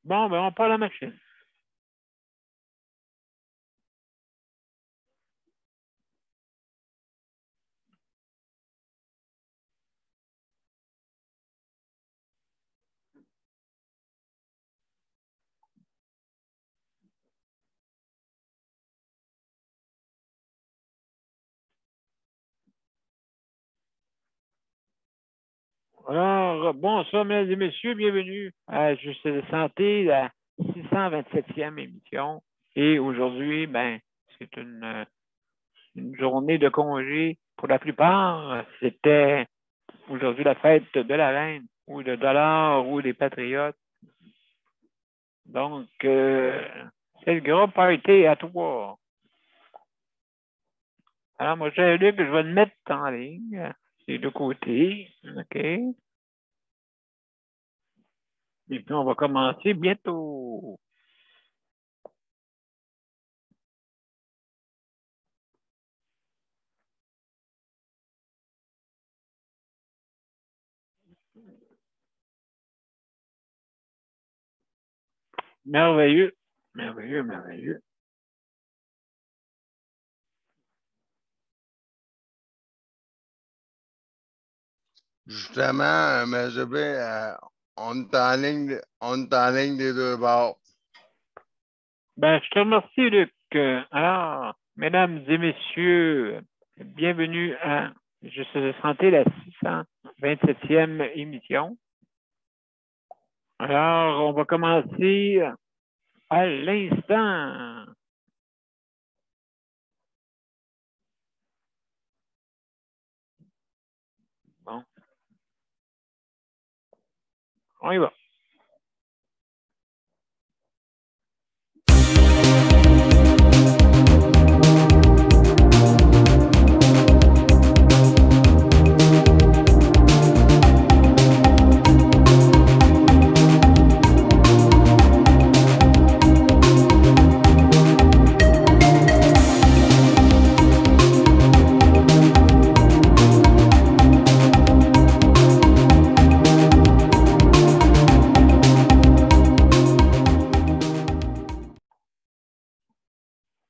Bon, ben, on part la machine. Alors, bonsoir, mesdames et messieurs, bienvenue à Juste de Santé, la 627e émission. Et aujourd'hui, ben, c'est une journée de congé pour la plupart. C'était aujourd'hui la fête de la reine, ou de dollar, ou des patriotes. Donc, c'est le gros party à toi. Alors, moi, j'ai lu que je vais le mettre en ligne. C'est de côté. OK. Et puis, on va commencer bientôt. Merveilleux. Merveilleux, merveilleux. Justement, mais je vais, on est en ligne des deux bords. Ben, je te remercie, Luc. Alors, mesdames et messieurs, bienvenue à Juste de Santé, la 627e émission. Alors, on va commencer à l'instant. Bon. On y va.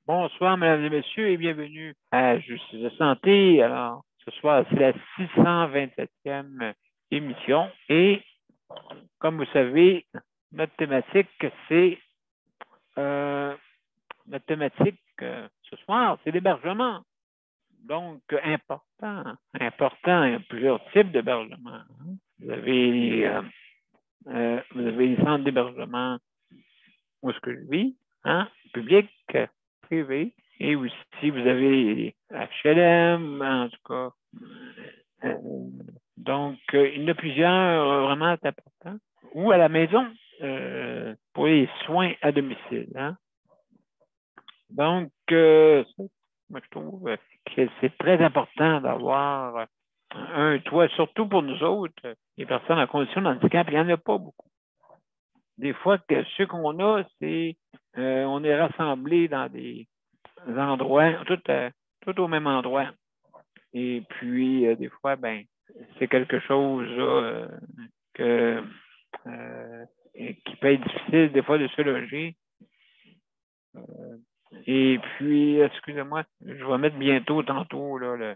Bonsoir, mesdames et messieurs, et bienvenue à Justice de Santé. Alors, ce soir, c'est la 627e émission. Et, comme vous savez, notre thématique, c'est notre thématique ce soir, c'est l'hébergement. Donc, important. Il y a plusieurs types d'hébergement. Vous avez les centres d'hébergement où est-ce que je vis, public, privé. Et aussi, vous avez HLM, en tout cas. Donc, il y en a plusieurs vraiment importants. Ou à la maison, pour les soins à domicile. Donc, moi, je trouve que c'est très important d'avoir un toit, surtout pour nous autres, les personnes en condition de handicap, il n'y en a pas beaucoup. Des fois, ce qu'on a, c'est on est rassemblés dans des endroits, tout au même endroit. Et puis, des fois, ben, c'est quelque chose qui peut être difficile, des fois, de se loger. Et puis, excusez-moi, je vais mettre bientôt, tantôt, là,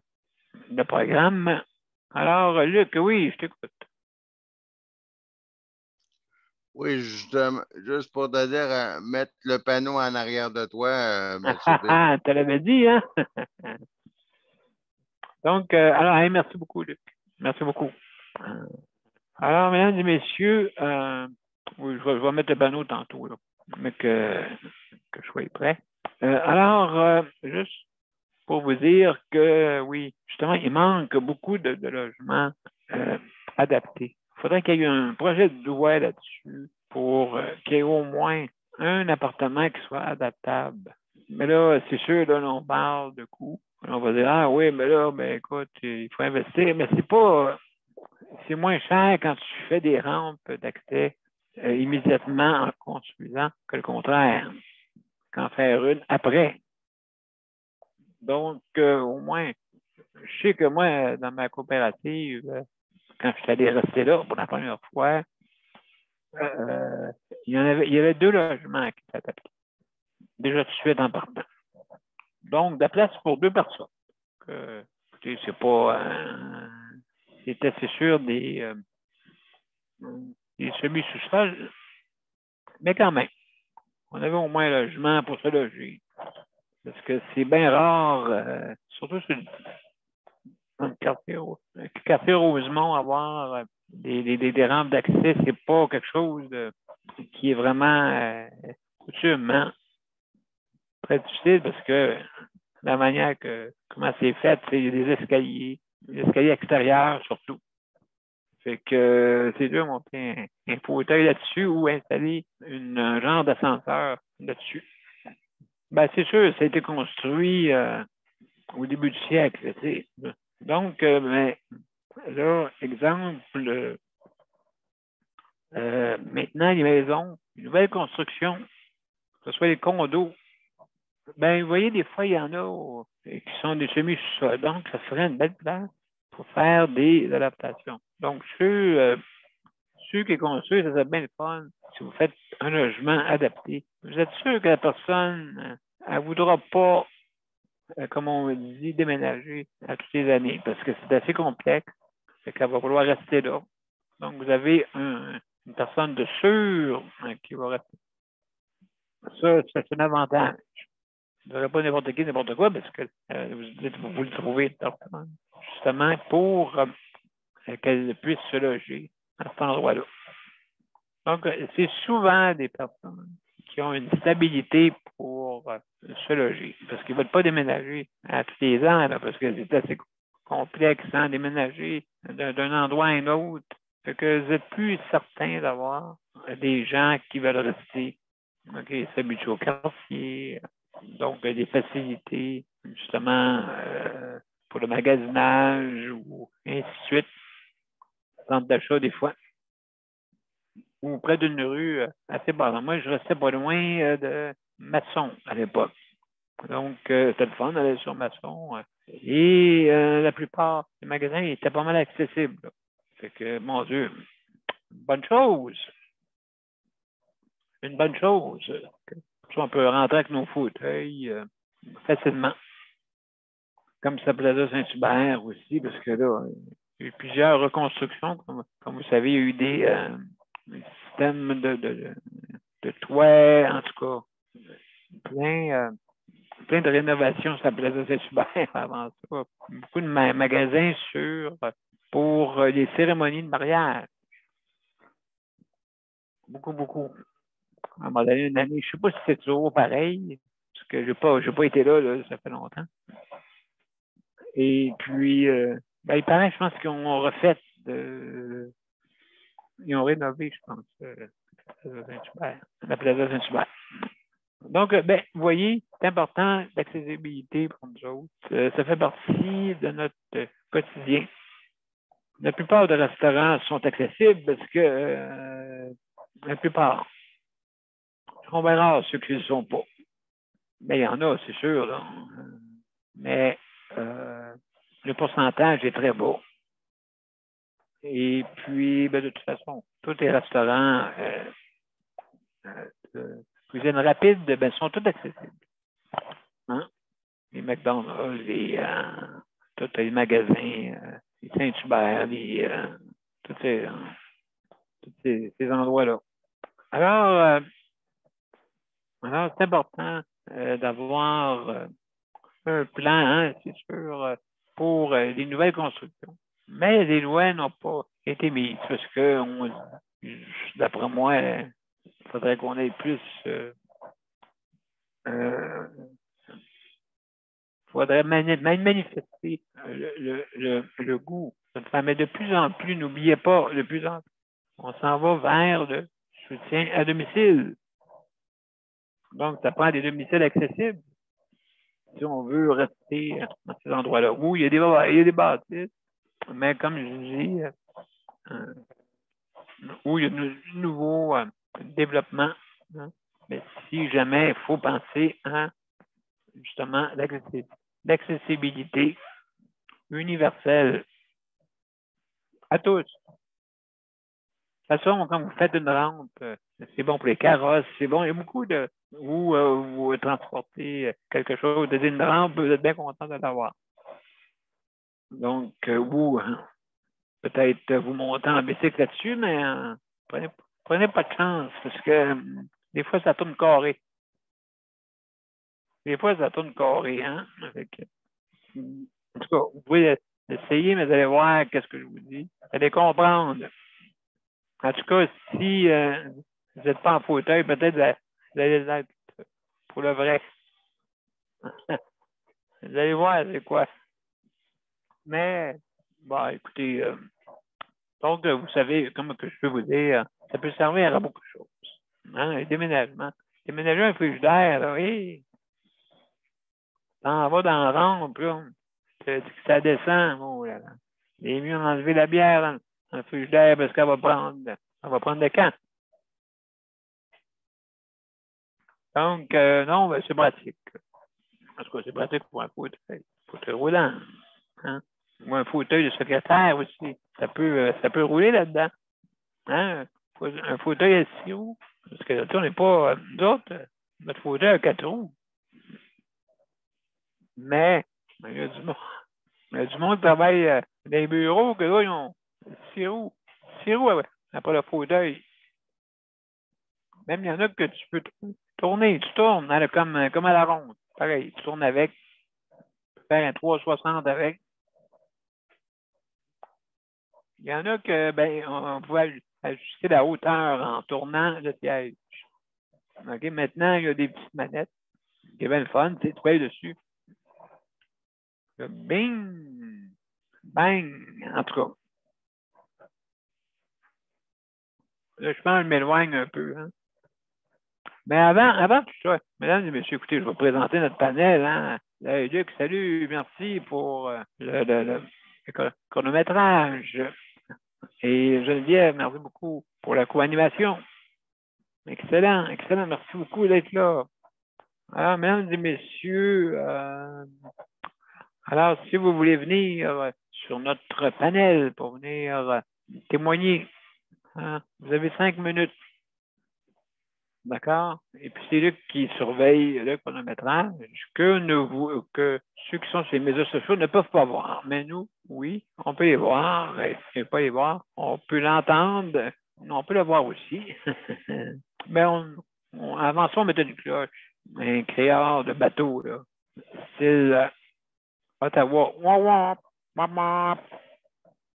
le programme. Alors, Luc, oui, je t'écoute. Oui, justement, juste pour te dire, mettre le panneau en arrière de toi, monsieur B. Tu l'avais dit, hein? Donc, alors, hey, merci beaucoup, Luc. Merci beaucoup. Alors, mesdames et messieurs, oui, je vais mettre le panneau tantôt, là, mais que je sois prêt. Alors, juste pour vous dire que, oui, justement, il manque beaucoup de logements adaptés. Il faudrait qu'il y ait un projet de loi là-dessus pour qu'il y ait au moins un appartement qui soit adaptable. Mais là, c'est sûr, là, on parle de coûts. On va dire, ah oui, mais là, ben écoute, il faut investir. Mais c'est moins cher quand tu fais des rampes d'accès immédiatement en construisant que le contraire, qu'en faire une après. Donc, au moins, je sais que moi, dans ma coopérative, quand je suis allé rester là pour la première fois, il y avait 2 logements qui étaient adaptés. Déjà tout de suite en partant. Donc, de la place pour 2 personnes. C'est pas... c'est assez sûr des semi-sous-sols, mais quand même, on avait au moins un logement pour se loger. Parce que c'est bien rare, surtout sur le quartier Rosemont, avoir des rampes d'accès, c'est pas quelque chose qui est vraiment coutume, hein? Très difficile parce que la manière comment c'est fait, c'est des escaliers extérieurs surtout. Fait que c'est dur de monter un fauteuil là-dessus ou installer un genre d'ascenseur là-dessus. Ben, c'est sûr, ça a été construit au début du siècle. Tu sais. Donc, ben, là, exemple, maintenant, les maisons, les nouvelles constructions, que ce soit les condos, ben, vous voyez, des fois, il y en a qui sont des semi-sous-sols. Donc, ça serait une belle place pour faire des adaptations. Donc, ceux qui construisent, ça serait bien le fun si vous faites un logement adapté. Vous êtes sûr que la personne, elle ne voudra pas, comme on dit, déménager à toutes les années parce que c'est assez complexe. Fait qu'elle va vouloir rester là. Donc, vous avez une personne de sûr qui va rester. Ça, c'est un avantage. Vous n'aurez pas n'importe qui, n'importe quoi, parce que vous le trouvez justement pour qu'elle puisse se loger à cet endroit-là. Donc, c'est souvent des personnes qui ont une stabilité pour se loger, parce qu'ils ne veulent pas déménager à tous les ans, là, parce que c'est assez complexe, hein, déménager d'un endroit à un autre. Fait que vous êtes plus certain d'avoir des gens qui veulent rester, s'habituer au quartier, donc des facilités, justement, pour le magasinage ou ainsi de suite, centre d'achat des fois, ou près d'une rue assez basse. Moi, je restais pas loin de Masson à l'époque. Donc, c'était le fun d'aller sur Masson. Et la plupart des magasins étaient pas mal accessibles. Là. Fait que, mon Dieu, une bonne chose. Une bonne chose. On peut rentrer avec nos fauteuils facilement. Comme ça Plaza Saint-Hubert aussi, parce que là, il y a eu plusieurs reconstructions. Comme vous savez, il y a eu des systèmes de toits, en tout cas, plein de rénovations sur la Plaza Saint-Hubert avant ça. Beaucoup de magasins pour les cérémonies de mariage. Beaucoup, beaucoup. À un moment donné, une année, je ne sais pas si c'est toujours pareil, parce que je n'ai pas été là, ça fait longtemps. Et puis, ben, il paraît, je pense qu'ils ont refait, ils ont rénové, je pense, la Plaza Saint-Hubert. Donc, ben, vous voyez, c'est important, l'accessibilité pour nous autres. Ça fait partie de notre quotidien. La plupart des restaurants sont accessibles parce que la plupart sont bien rares ceux qui ne le sont pas. Mais il y en a, c'est sûr. Là. Mais le pourcentage est très bas. Et puis, ben, de toute façon, tous les restaurants cuisine rapide, ben, sont tous accessibles. Hein? Les McDonald's, tous les magasins, les Saint-Hubert, tous ces endroits-là. Alors, c'est important d'avoir un plan, hein, c'est sûr, pour les nouvelles constructions. Mais les lois n'ont pas été mises parce que, d'après moi, il faudrait qu'on ait plus. Faudrait manifester le goût. Mais de plus en plus, n'oubliez pas, de plus en plus, on s'en va vers le soutien à domicile. Donc, ça prend des domiciles accessibles si on veut rester dans ces endroits-là. Oui, il y a des bâtisses, mais comme je dis, où il y a de nouveaux développements. Hein. Mais si jamais il faut penser à justement l'accessibilité universelle à tous. De toute façon, quand vous faites une rampe c'est bon pour les carrosses, c'est bon. Il y a beaucoup de... Vous transportez quelque chose, une rampe, vous êtes bien content de l'avoir. Donc, vous, peut-être vous montez en bicycle là-dessus, mais prenez pas de chance parce que des fois, ça tourne carré. Des fois, ça tourne carré, hein? En tout cas, vous pouvez essayer, mais vous allez voir qu'est-ce que je vous dis. Vous allez comprendre. En tout cas, si vous n'êtes pas en fauteuil, peut-être vous allez l'être pour le vrai. Vous allez voir c'est quoi. Mais, bon, écoutez, donc, vous savez, comme que je peux vous dire, ça peut servir à beaucoup de choses. Hein, un déménagement. Déménager un frigidaire, là, oui. T'en vas dans la rampe, là. Ça descend, oh là là. Il est mieux d'enlever la bière dans le frigidaire parce qu'elle va prendre le camp. Donc, non, ben, c'est pratique. En tout cas, c'est pratique pour un fauteuil roulant. Hein? Ou un fauteuil de secrétaire aussi. Ça peut rouler là-dedans. Hein? Un fauteuil à 6 roues. Parce que là, on n'est pas, nous autres, notre fauteuil a 4 roues. Mais, il y a du monde. Il y a du monde qui travaille dans les bureaux que là, ils ont 6 roues. 6 roues après le fauteuil. Même il y en a que tu peux tourner. Tu tournes hein, comme à la ronde. Pareil, tu tournes avec. Tu peux faire un 360 avec. Il y en a que, ben, on pouvait ajuster la hauteur en tournant le siège. OK, maintenant, il y a des petites manettes. C'est bien le fun. Tu payes dessus. Bing! Bang! En tout cas. Là, je pense que je m'éloigne un peu. Hein. Mais avant tout ça, mesdames et messieurs, écoutez, je vais présenter notre panel. Hein. Luc, salut, merci pour le chronométrage. Et Geneviève, merci beaucoup pour la co-animation. Excellent, excellent, merci beaucoup d'être là. Alors, mesdames et messieurs, alors, si vous voulez venir sur notre panel pour venir témoigner, hein, vous avez 5 minutes. D'accord? Et puis, c'est Luc qui surveille le chronométrage que ceux qui sont sur les médias sociaux ne peuvent pas voir. Mais nous, oui, on peut les voir. Et pas les voir. On peut l'entendre. On peut le voir aussi. Mais avant ça, on mettait une cloche. Un créateur de bateau, là. Style Ottawa. Wah, wah, map, map,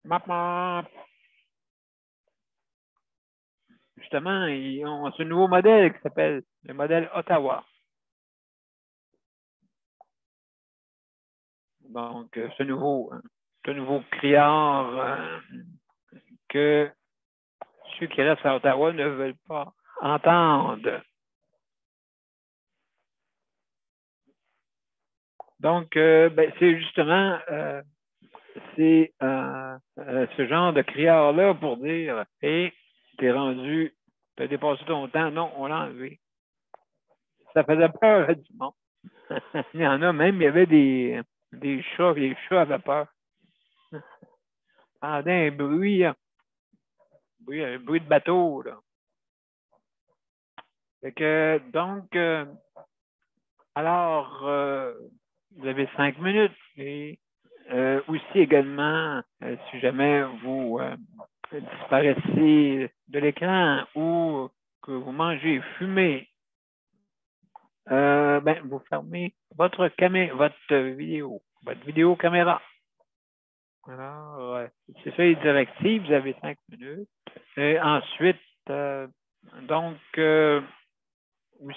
map, map. Justement, ils ont ce nouveau modèle qui s'appelle le modèle Ottawa. Donc, ce nouveau criard que ceux qui restent à Ottawa ne veulent pas entendre. Donc, ben, c'est justement ce genre de criard-là pour dire hey, t'es rendu, t'as dépassé ton temps. Non, on l'a enlevé. Ça faisait peur à du monde. Il y en a même, il y avait des chats, les chats avaient peur. Entendait un bruit de bateau, là. Fait que, donc, alors, vous avez 5 minutes et aussi également, si jamais vous disparaissez de l'écran ou que vous mangez, fumez, ben, vous fermez votre vidéo caméra. Alors, c'est ça les directives, vous avez 5 minutes. Et ensuite, donc,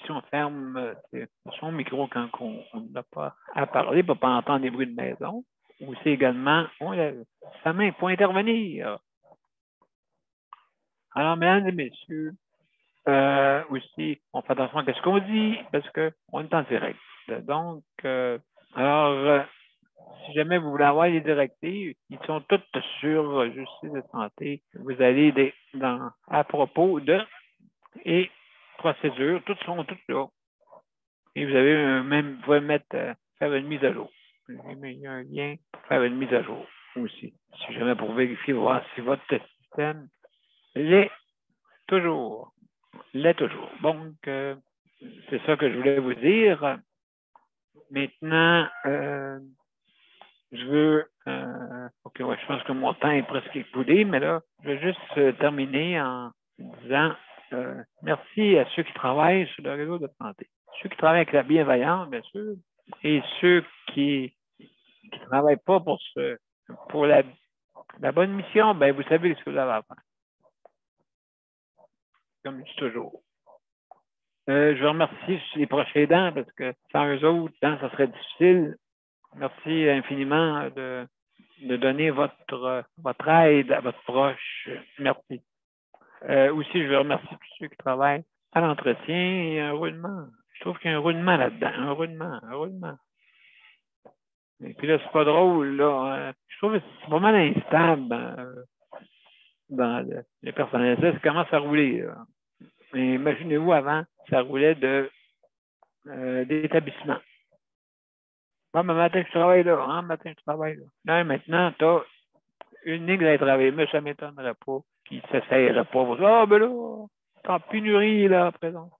si on ferme son micro quand on n'a pas à parler pour ne pas entendre des bruits de maison, ou c'est également, sa main pour intervenir. Alors, mesdames et messieurs, aussi, on fait attention à ce qu'on dit parce qu'on est en direct. Donc, alors, si jamais vous voulez avoir les directives, ils sont toutes sur Justice de santé. Vous allez à propos de et procédures, toutes sont toutes là. Et vous avez même, vous pouvez faire une mise à jour. Il y a un lien pour faire une mise à jour aussi. Si jamais pour vérifier, voir si votre système l'est toujours. l'est toujours. Donc, c'est ça que je voulais vous dire. Maintenant, je veux... OK, ouais, je pense que mon temps est presque écoulé, mais là, je vais juste terminer en disant merci à ceux qui travaillent sur le réseau de santé. Ceux qui travaillent avec la bienveillance, bien sûr, et ceux qui ne travaillent pas pour la bonne mission, ben vous savez ce que vous avez à faire. Comme je dis toujours. Je remercie les proches aidants parce que sans eux autres, ça serait difficile. Merci infiniment de donner votre aide à votre proche. Merci. Aussi, je veux remercier tous ceux qui travaillent à l'entretien et un roulement. Je trouve qu'il y a un roulement là-dedans. Un roulement. Et puis là, c'est pas drôle, là. Je trouve que c'est pas mal instable dans le personnel. Ça commence à rouler, là. Mais imaginez-vous, avant, ça roulait d'établissement. Bon, mais matin, je travaille là. Matin, je travaille là. Là, maintenant, tu as une ligne à travailler. Mais ça ne m'étonnerait pas qu'ils ne s'essayeraient pas. Ah, ben là, t'es en pénurie, là, présent.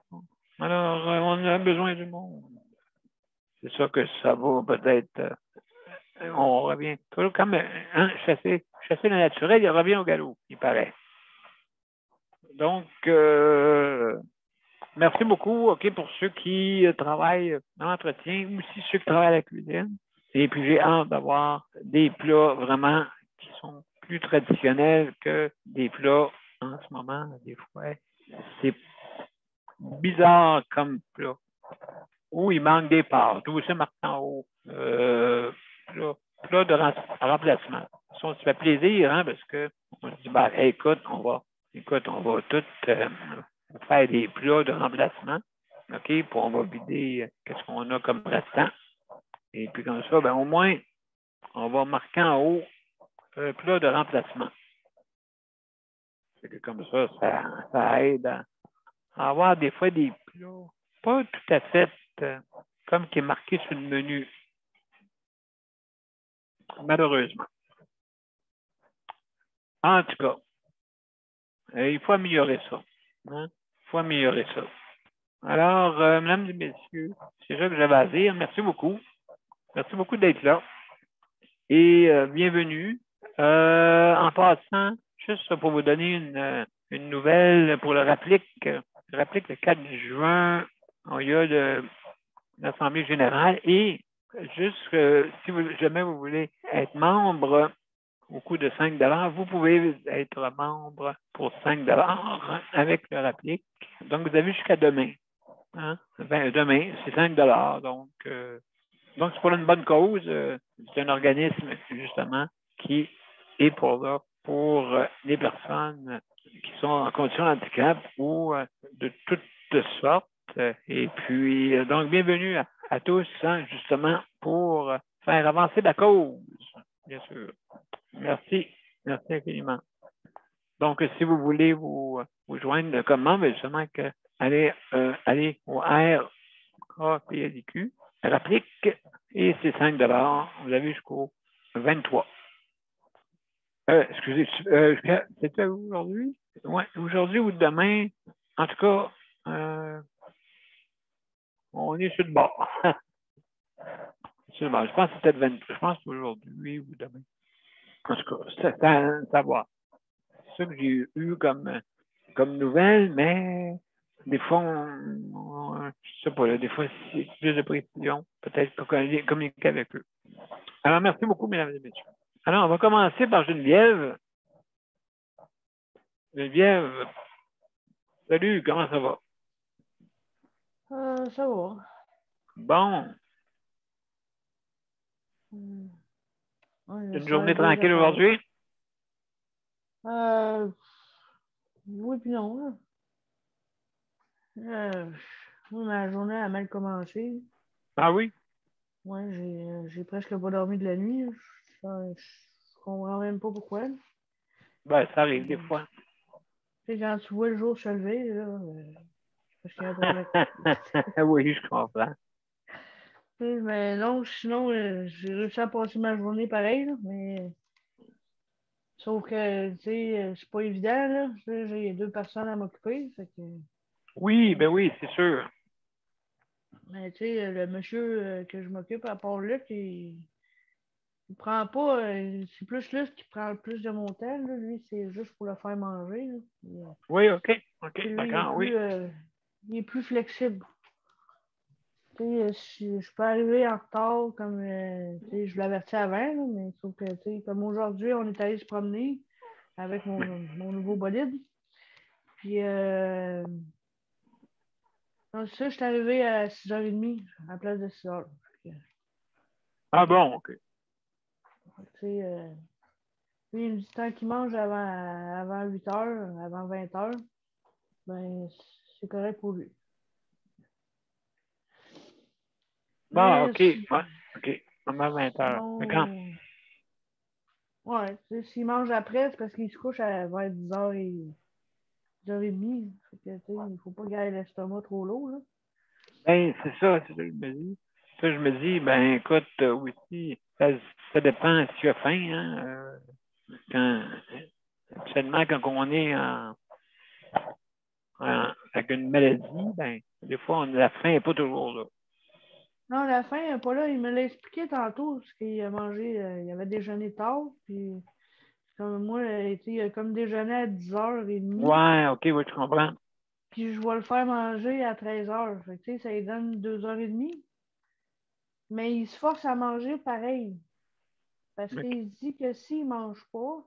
Alors, on a besoin du monde. C'est ça que ça va peut-être. On revient. Toujours comme chasser le naturel, il revient au galop, il paraît. Donc, merci beaucoup, OK, pour ceux qui travaillent dans l'entretien, aussi ceux qui travaillent à la cuisine. Et puis, j'ai hâte d'avoir des plats vraiment qui sont plus traditionnels que des plats en ce moment, des fois. C'est bizarre comme plat. Où il manque des pâtes, où c'est marqué en haut. Plat de remplacement. Ça, on se fait plaisir, parce que on se dit, ben, écoute, on va tout faire des plats de remplacement. OK? Puis on va vider qu'est-ce qu'on a comme restant. Et puis comme ça, ben, au moins, on va marquer en haut plat de remplacement. C'est que comme ça aide à avoir des fois des plats pas tout à fait comme qui est marqué sur le menu. Malheureusement. En tout cas, il faut améliorer ça. Il faut améliorer ça. Alors, mesdames et messieurs, c'est ça que j'avais à dire. Merci beaucoup. Merci beaucoup d'être là. Et bienvenue. En passant, juste pour vous donner une nouvelle pour le réplique. Le réplique, le 4 juin, il y a l'Assemblée générale. Et juste, si jamais vous voulez être membre au coût de 5 vous pouvez être membre pour 5 avec le réplique. Donc, vous avez jusqu'à demain. Demain, c'est 5 Donc, c'est pour une bonne cause. C'est un organisme, justement, qui est pour les personnes qui sont en condition de handicap ou de toutes sortes. Et puis, donc, bienvenue à tous, justement, pour faire avancer la cause, bien sûr. Merci. Merci infiniment. Donc, si vous voulez vous joindre comme membre, justement, allez au RAPLQ, réplique, et c'est 5 Vous avez jusqu'au 23. Excusez, c'était aujourd'hui? Oui, aujourd'hui ou demain. En tout cas, on est sur le bord. Sur le bord. Je pense que c'était le 23. Je pense que c'est aujourd'hui ou demain. En tout cas, c'est à savoir. C'est ça que j'ai eu comme nouvelle, mais des fois, je sais pas, là, des fois, c'est plus de précision, peut-être pour communiquer avec eux. Alors, merci beaucoup, mesdames et messieurs. Alors, on va commencer par Geneviève. Geneviève, salut, comment ça va? Ça va. Bon. Ouais, une journée tranquille aujourd'hui? Oui puis non. Ma journée a mal commencé. Ah oui? Ouais, j'ai presque pas dormi de la nuit. Je comprends même pas pourquoi. Ben, ça arrive des fois. Tu sais, quand tu vois le jour se lever, là, parce qu'il y a un problème. Oui, je comprends. Mais non, sinon, j'ai réussi à passer ma journée pareil, là, mais sauf que, tu sais, c'est pas évident, là. J'ai 2 personnes à m'occuper, fait que... Oui, ben oui, c'est sûr. Mais tu sais, le monsieur que je m'occupe, à part Luc, il prend pas. C'est plus Luc qui prend le plus de mon temps. Là. Lui, c'est juste pour le faire manger. Là. Oui, OK. OK, Lui, d'accord, oui. il est plus flexible. Tu sais, je peux arriver en retard, comme tu sais, je l'avertis avant, là, mais sauf que, tu sais, comme aujourd'hui, on est allé se promener avec mon nouveau bolide. Puis, donc ça, je suis arrivé à 6h30 à la place de 6h. Ah bon, OK. Tu sais, lui, il me dit tant qu'il mange avant 8h, avant 20h, ben, c'est correct pour lui. Bon, Mais OK. Ouais, OK. Maman 20 heures. D'accord. sinon, ouais, tu sais, s'il mange après, c'est parce qu'il se couche vers 10h30. Fait que, tu sais, il ne faut pas garder l'estomac trop lourd, là. Ben, c'est ça que je me dis. Ça, je me dis, ben, écoute, aussi, ça dépend si tu as faim, hein. Seulement quand on est avec une maladie, ben, des fois, la faim n'est pas toujours là. Non, la fin, pas là. Il me l'a expliqué tantôt, parce qu'il a mangé, il avait déjeuné tard, puis comme moi, il a comme déjeuné à 10h30, Ouais, OK, oui, tu comprends. puis je vais le faire manger à 13h. Fait que, tu sais, ça lui donne 2h30. Mais il se force à manger pareil. Parce OK. qu'il dit que s'il ne mange pas,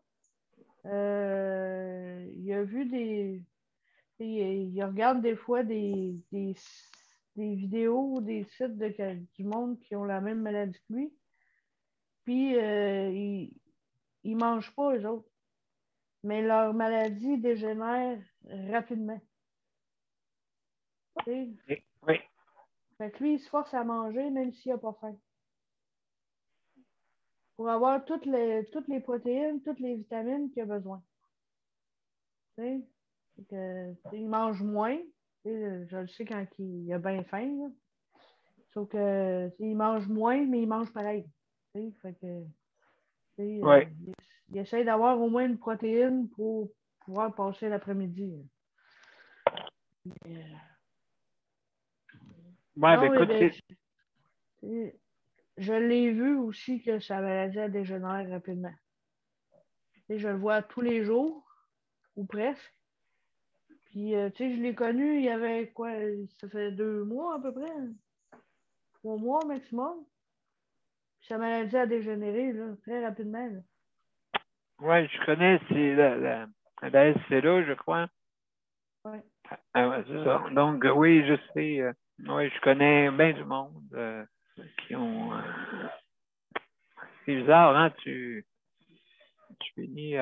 il a vu des. Il regarde des fois des vidéos ou des sites du monde qui ont la même maladie que lui. Puis ils ne mangent pas, eux autres. Mais leur maladie dégénère rapidement. Tu sais. OK. Oui. Fait que lui, il se force à manger même s'il n'a pas faim. Pour avoir toutes les protéines, toutes les vitamines qu'il a besoin. Tu sais. Fait que, tu sais, il mange moins. Tu sais, je le sais quand il a bien faim. Là. Sauf que tu sais, il mange moins, mais il mange pareil. Tu sais. Fait que, tu sais, Oui. il essaie d'avoir au moins une protéine pour pouvoir passer l'après-midi. Ouais, ben, Non, mais écoute, ben, je l'ai vu aussi que sa maladie elle dégénère rapidement. Tu sais, je le vois tous les jours, ou presque. Puis, tu sais, je l'ai connu, il y avait quoi, ça fait 2 mois à peu près, 3 mois maximum. Puis sa maladie a dégénéré là, très rapidement. Là. ouais, je connais, c'est la SCLA, je crois. Ouais. Ah, ouais, c'est ça. Donc, oui, je sais. Oui, je connais bien du monde qui ont. C'est bizarre, hein? Tu finis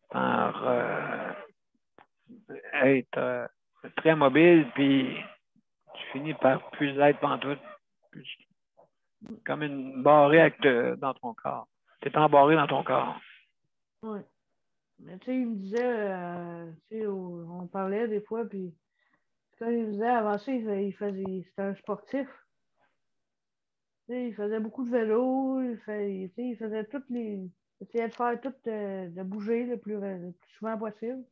par être très mobile, puis tu finis par plus être pantoute. Comme une barrée dans ton corps. Tu es embarré dans ton corps. Ouais. Mais tu sais, il me disait, tu sais, on parlait des fois, puis quand il me disait avant ça, c'était un sportif. Tu sais, il faisait beaucoup de vélo, tu sais, il faisait il essayait de faire tout, de bouger le plus souvent possible.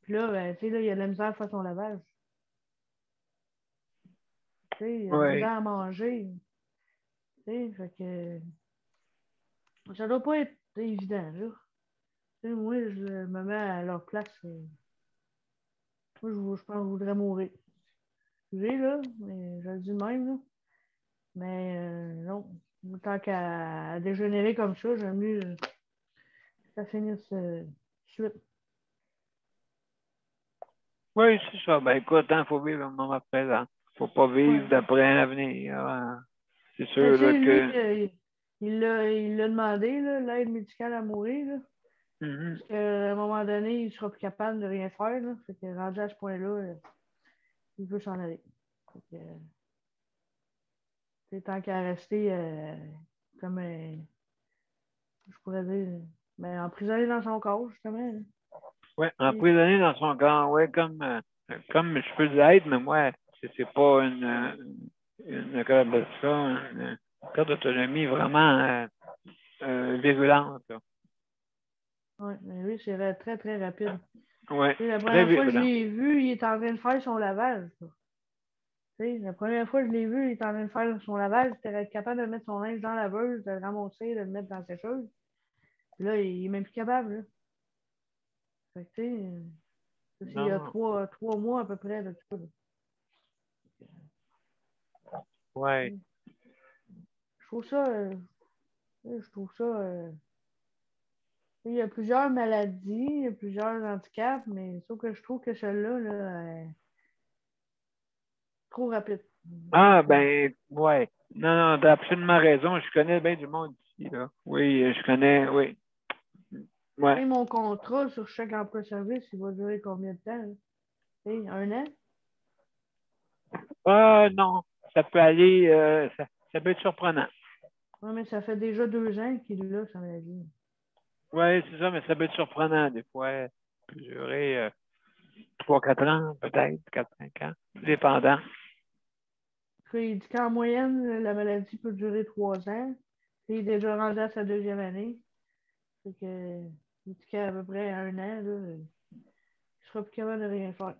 Puis là, ben, tu sais, là, il a de la misère à faire son lavage. Tu sais, il a de la Oui. misère à manger. Tu sais, fait que ça doit pas être évident, là. Tu sais, moi, je me mets à leur place. Moi, je pense que je voudrais mourir. J'ai, là, mais je le dis de même, là. Mais non, tant qu'à dégénérer comme ça, j'aime mieux que ça finisse suite. Oui, c'est ça. Ben écoute, il faut vivre le moment présent. Faut pas vivre Ouais. d'après l'avenir. Hein. C'est Mais sûr tu là, sais, lui, que. il l'a demandé, là, l'aide médicale à mourir, là, Mhm. parce qu'à un moment donné, il ne sera plus capable de rien faire. Là, fait que rendu à ce point-là, il veut s'en aller. Fait que, c'est tant qu'à rester comme je pourrais dire, mais emprisonné dans son corps, justement. Là. Ouais, Et- emprisonné dans son corps, ouais, comme je peux l'être, mais moi, c'est pas une comment on appelle ça, une perte d'autonomie vraiment virulente. Là. ouais, mais lui, c'est très, très rapide. Ouais. La Très première fois que je vigilant. l'ai vu, il est en train de faire son lavage. La première fois que je l'ai vu, il est en train de faire son lavage. Il était capable de mettre son linge dans la laveuse, de le ramasser, de le mettre dans la sécheuse. Puis là, il est même plus capable. Là. Fait que, c'est il y a Non. 3 mois à peu près. Là, tout ça, Ouais. Je trouve ça. Je trouve ça. Il y a plusieurs maladies, il y a plusieurs handicaps, mais sauf que je trouve que celui-là, là, trop rapide. Ah, ben, ouais. Non, non, t'as absolument raison. Je connais bien du monde ici, là. Oui, je connais, oui. Ouais. Et mon contrat sur chaque emploi-service, il va durer combien de temps? Là? 1 an? Ah, non. Ça peut aller, ça peut être surprenant. Oui, mais ça fait déjà 2 ans qu'il l'a, sa maladie. Oui, c'est ça, mais ça peut être surprenant des fois. Ça peut durer 3-4 ans, peut-être, 4-5 ans, dépendant. Il dit qu'en moyenne, la maladie peut durer 3 ans. Il est déjà rendu à sa 2e année. Fait que, il dit qu'à peu près 1 an, là, il sera plus capable de rien faire.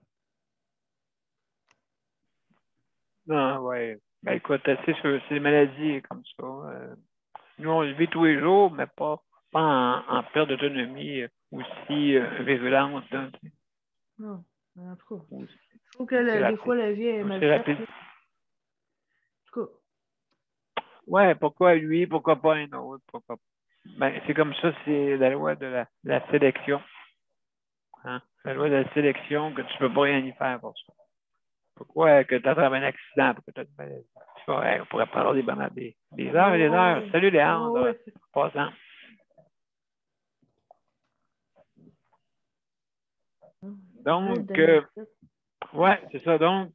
Non, ouais. Ben, écoute, c'est sûr, c'est des maladies comme ça. Nous, on le vit tous les jours, mais pas en perte d'autonomie aussi virulente, hein, Non, en tout cas. aussi, Je trouve que aussi des rapide. fois, la vie est mal Aussi faite. rapide. Là. En tout cas, Ouais, pourquoi lui, pourquoi pas un autre? Pourquoi... Ben, c'est comme ça, c'est la loi de la sélection. Hein? La loi de la sélection que tu peux pas rien y faire pour ça. Pourquoi que tu as un accident pour que tu as une maladie? On pourrait parler pendant des heures et des heures. Salut Léandre, ouais. passant. Donc, ouais, c'est ça. Donc,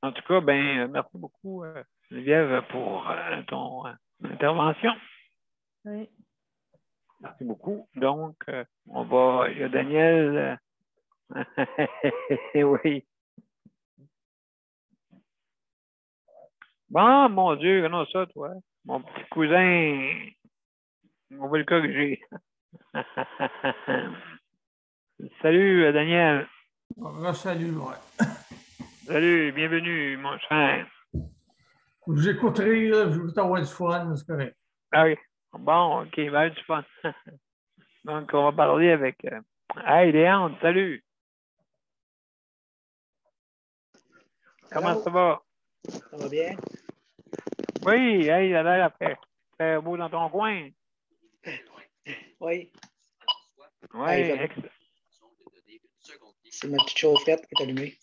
en tout cas, ben, merci beaucoup, Geneviève, pour ton intervention. Oui. Merci beaucoup. Donc, il y a Daniel. Oui. Bon, mon Dieu, comment ça, toi? Mon petit cousin, on va le corriger. Salut, Daniel. Salut, ouais. Salut, bienvenue, mon cher. J'écouterai, je vais avoir du fun, c'est correct. Ah oui. Bon, OK, ben, du fun. Donc, on va parler avec. Hey, Léandre, salut. Comment Hello. ça va? Ça va bien? Oui, hey, il a l'air très beau dans ton coin. Oui. Oui, Hey, c'est ma petite chauffette qui est allumée.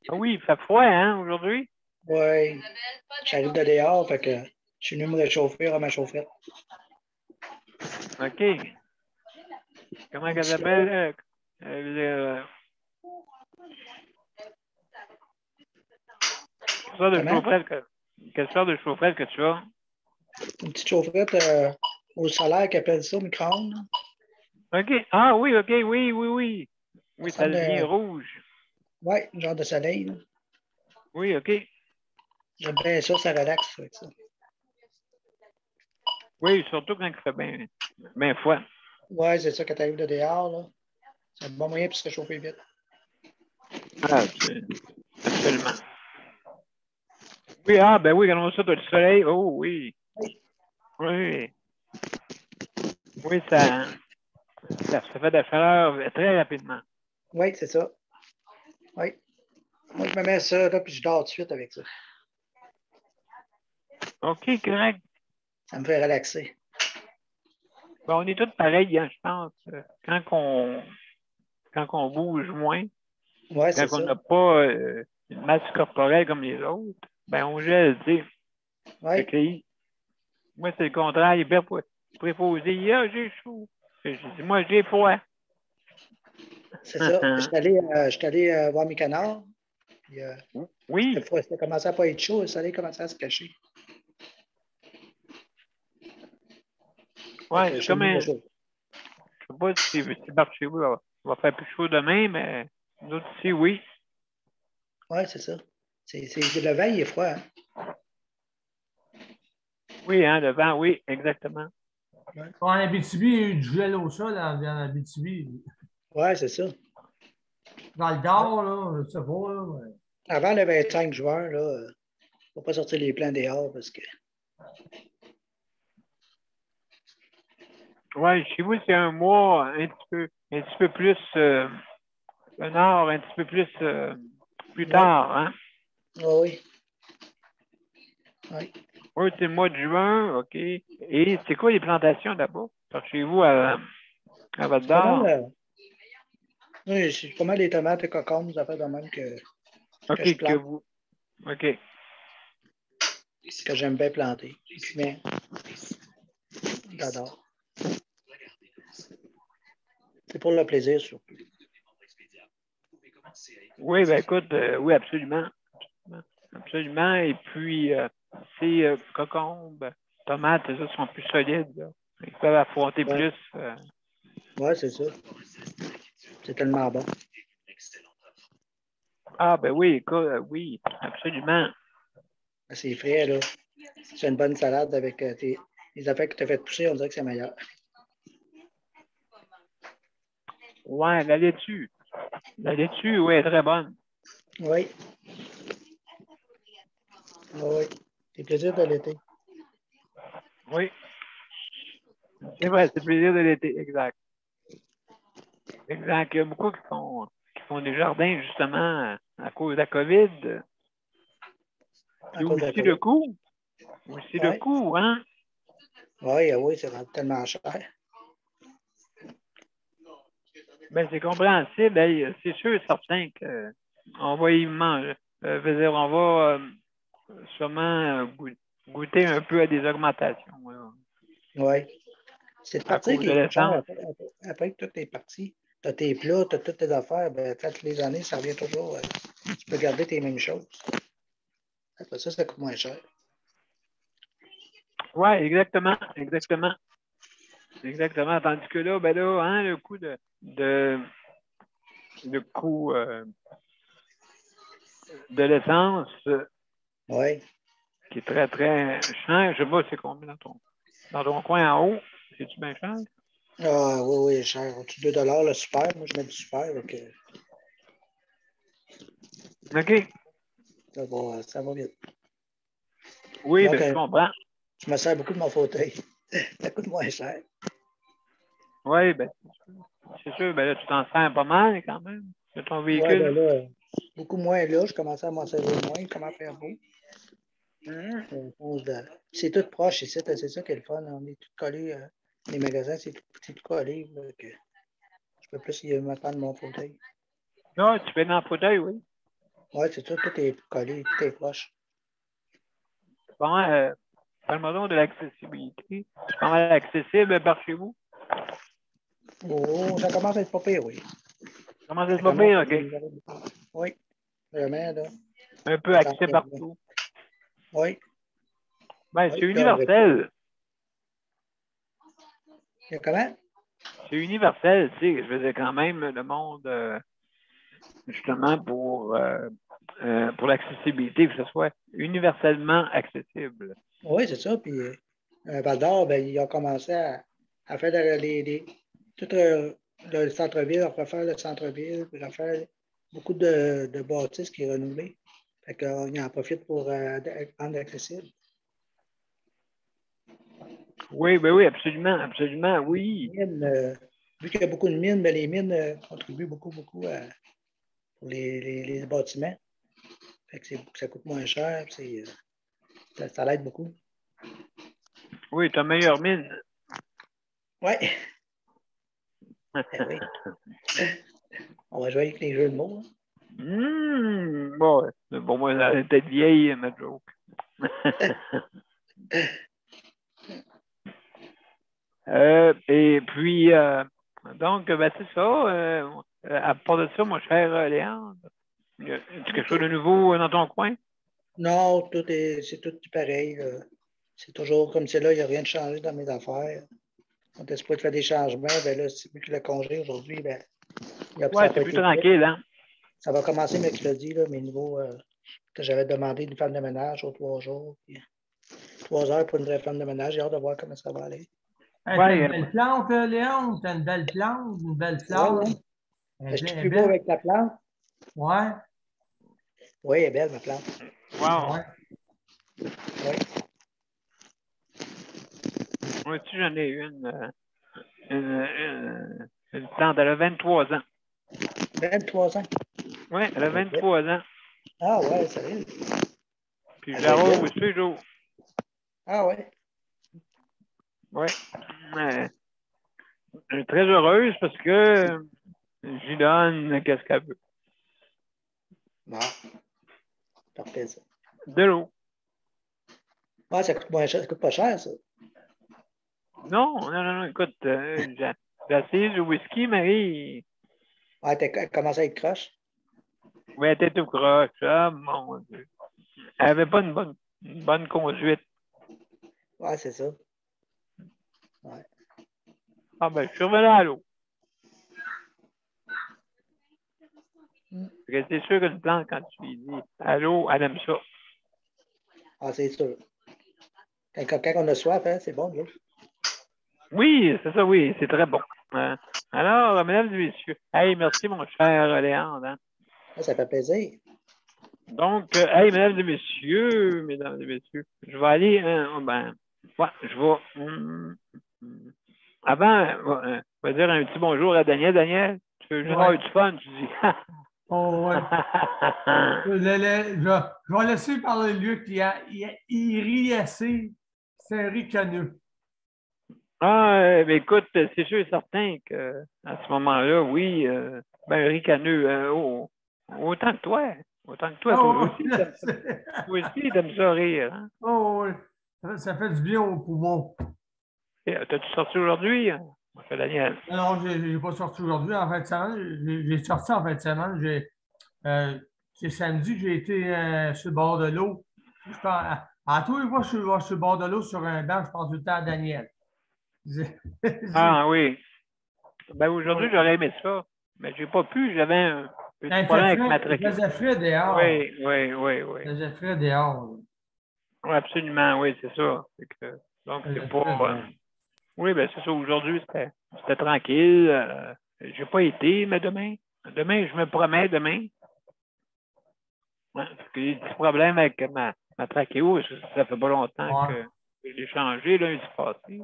Ah oui, il fait froid, hein, aujourd'hui? Oui. J'arrive de dehors, fait que je suis venu me réchauffer à ma chauffette. OK. Comment elle s'appelle? Quelle sorte de chaufferette que tu as? Une petite chauffette au solaire qui appelle ça micro-ondes. OK. Ah oui, OK, oui, oui, oui. Oui, ça devient rouge. Oui, genre de soleil. Là. Oui, OK. J'aime bien ça, ça relaxe avec ça. Oui, surtout quand il fait bien froid. Oui, c'est ça, quand tu arrives de dehors, là. C'est un bon moyen pour se réchauffer vite. Ah, absolument. Oui, ah, ben oui, quand on ça, tu as le soleil. Oh, oui. Oui. Oui, ça fait de la chaleur très rapidement. Oui, c'est ça. Oui. Moi, je me mets ça, là, puis je dors tout de suite avec ça. OK, correct. Ça me fait relaxer. Bon, on est tous pareils, hein, je pense. Quand on bouge moins, Oui, quand c'est on ça. n'a pas une masse corporelle comme les autres, ben on gèle, tu sais. Oui. Moi, c'est le contraire. Il est bien préposé. Ah, j'ai chaud. Je dis, moi, j'ai froid. C'est ça. Je suis allé voir mes canards. Puis, oui. ça commençait à ne pas être chaud. Le soleil commençait à se cacher. Oui, c'est comme un. Je ne sais pas si par chez vous, ça va faire plus chaud demain, mais nous autres ici, oui. Oui, c'est ça. Le vent, il est froid. Hein? Oui, hein, le vent, oui, exactement. En Abitibi, il y a eu du gel au sol en Abitibi. Ouais, c'est ça. Dans le Nord, là, je sais pas, là. Mais... Avant le 25 juin, là, il ne faut pas sortir les plans dehors parce que. Oui, chez vous, c'est un mois un petit peu plus le nord, un petit peu plus tard, hein? Oh, oui. Oui. Oui, c'est le mois de juin, OK. Et c'est quoi les plantations là-bas? Par chez vous, à Val-d'Or? Oui, c'est pas mal les tomates et cocombes, ça fait de même que OK, je plante, OK. que j'aime bien planter. Mais j'adore. C'est pour le plaisir, surtout. Oui, ben écoute, oui, absolument. Absolument. Et puis, ces cocombes, tomates, ça, sont plus solides, là. Ils peuvent affronter Ouais. plus. Oui, c'est ça. C'est tellement bon. Ah, ben oui, écoute, oui, absolument. C'est frais, là. C'est une bonne salade avec les affaires que tu as fait pousser, on dirait que c'est meilleur. Ouais, la laitue. La laitue, oui, est très bonne. Oui. Oui. C'est plaisir de l'été. Oui. C'est vrai, c'est le plaisir de l'été, exact. Exact. Il y a beaucoup qui font des jardins, justement, à cause de la COVID. À Et cause de la aussi le COVID. coût. Aussi le Oui. coût, hein? Oui, oui, c'est tellement cher. Ben, c'est compréhensible. Hey, c'est sûr et certain qu'on va y manger. Je veux dire, on va sûrement goûter un peu à des augmentations, là, Oui. C'est de à partir cause qui de est cher l'essence. après que tout est parti. Tu as tes plats, tu as toutes tes affaires, ben, toutes les années, ça revient toujours. Tu peux garder tes mêmes choses. Après ça coûte moins cher. Oui, exactement, exactement. Exactement. Tandis que là, ben là, hein, le coût le coût de l'essence, Oui. qui est très, très cher. Je sais pas c'est combien dans ton coin en haut. C'est-tu bien cher? Ah, oui, oui, cher. Au-dessus de 2 le super. Moi, je mets du super. Donc, OK. ça va vite. Oui, Donc, ben, je comprends. je me sers beaucoup de mon fauteuil. Ça coûte moins cher. Oui, ben, c'est sûr. Ben là, tu t'en sers pas mal quand même de ton Oui, véhicule. ben là, beaucoup moins là. Je commençais à m'en servir moins. Comment faire beau? C'est tout proche ici. C'est ça qui est le fun. On est tout collés. Les magasins, c'est tout collé. Là, que je peux plus y m'attendre mon fauteuil. Là, tu fais dans le fauteuil, oui. Oui, c'est ça. Tout est collé. Tout est proche. Bon, parle-moi donc de l'accessibilité. C'est pas mal accessible par chez vous? Oh, ça commence à être pas pire, oui. Comment ça Ça se va commence bien, à OK? être... Oui, vraiment, là. Un peu Ça s'en accès vient bien. partout. Oui, Ben, oui. c'est Là, universel. il y a comment? C'est universel, tu sais. Je veux dire, quand même, le monde, justement, pour l'accessibilité, que ce soit universellement accessible. Oui, c'est ça. Puis, Val d'Or, ben, ils ont commencé à faire tout le centre-ville, à refaire le centre-ville, puis refaire beaucoup de bâtisses qui sont renouvelées. Fait qu'ils en profitent pour rendre accessible. Oui, ben oui, absolument, absolument, oui. Vu qu'il y a beaucoup de mines, ben, les mines contribuent beaucoup pour les bâtiments. Fait que ça coûte moins cher, ça l'aide beaucoup. Oui, tu as meilleure mine. Oui. Ben oui. On va jouer avec les jeux de mots. Bon, pour moi, elle est peut-être vieille, ma joke. Et puis, donc, ben, c'est ça. À part de ça, mon cher Léandre, as-tu quelque chose de nouveau dans ton coin? Non, c'est tout pareil. Là. C'est toujours comme c'est là, il n'y a rien de changé dans mes affaires. On était supposé faire des changements. Ben là, vu que le congé aujourd'hui, ben, ça Ouais, n'a c'est pas plus été fait. tranquille, hein? Ça va commencer mercredi, là, mes nouveaux que j'avais demandé une femme de ménage aux 3 jours. Puis 3 heures pour une vraie femme de ménage. J'ai hâte de voir comment ça va aller. Hey, t'as Ouais, une belle plante, Léon? T'as une belle plante, une belle Ouais, fleur? ouais. Elle Je est suis elle est plus beau belle? avec la plante. Ouais, Oui, elle est belle, ma plante. wow. ouais. Oui. Moi aussi, j'en ai une plante. Elle a 23 ans. 23 ans. Oui, elle a OK. 23 ans. Ah ouais, sérieux. Puis je Elle doit être l'arrose belle. tous les jours. Ah ouais. Oui. Elle est très heureuse parce que je lui donne qu'est-ce qu'elle veut. Bon. Parfait, ça. De l'eau. Ouais, ça coûte moins cher, ça coûte pas cher, ça. Non, non, non, non, écoute, j'ai essayé du whisky, Marie. Ouais, elle commence à être croche. Oui, elle était tout croche. Ah, mon Dieu. Elle n'avait pas une bonne conduite. Ouais, c'est ça. Ouais. Ah, ben, je suis revenu à l'eau. Parce que c'est sûr qu'une plante, quand tu lui dis à l'eau, elle aime ça. Ah, c'est sûr. Quand on a soif, hein, c'est bon, là. Oui, c'est ça, oui, c'est très bon. Alors, mesdames et messieurs, hey, merci, mon cher Léandre. Hein. Ah, ça fait plaisir. Donc, hey, mesdames et messieurs, je vais aller, ouais, je vais, avant, je vais dire un petit bonjour à Daniel. Daniel, tu veux juste avoir Ouais. du fun, tu dis. Oh, ouais. Je vais laisser parler Luc. Il rit assez. C'est un ricaneux. Ah, ben écoute, c'est sûr et certain que à ce moment-là, oui, ben ricaneux, autant que toi. Autant que toi, Oh, ouais. toi aussi, t'aimes ça rire. Hein? Oh, ouais. Ça fait du bien au poumon. T'as-tu sorti aujourd'hui, hein, mon cher Daniel? Non, je n'ai pas sorti aujourd'hui en fin de semaine. J'ai sorti en fin de semaine. C'est samedi que j'ai été sur le bord de l'eau. À tous les fois, je suis sur le bord de l'eau sur un banc, je pense tout le temps à Daniel. Ah oui. Ben aujourd'hui, Ouais. j'aurais aimé ça. Mais j'ai pas pu, j'avais un petit Il problème avec ma trachée. faisait frais dehors. Oui, oui, oui, oui. Il faisait frais dehors. Oui, absolument, oui, c'est ça. Donc, Il c'est faisait pas. frais dehors. Oui, ben c'est ça. Aujourd'hui, c'était tranquille. J'ai pas été, mais demain, je me promets demain. Ouais, parce que j'ai des petits problèmes avec ma trachéo. Ça fait pas longtemps Ouais. que je l'ai changé lundi passé.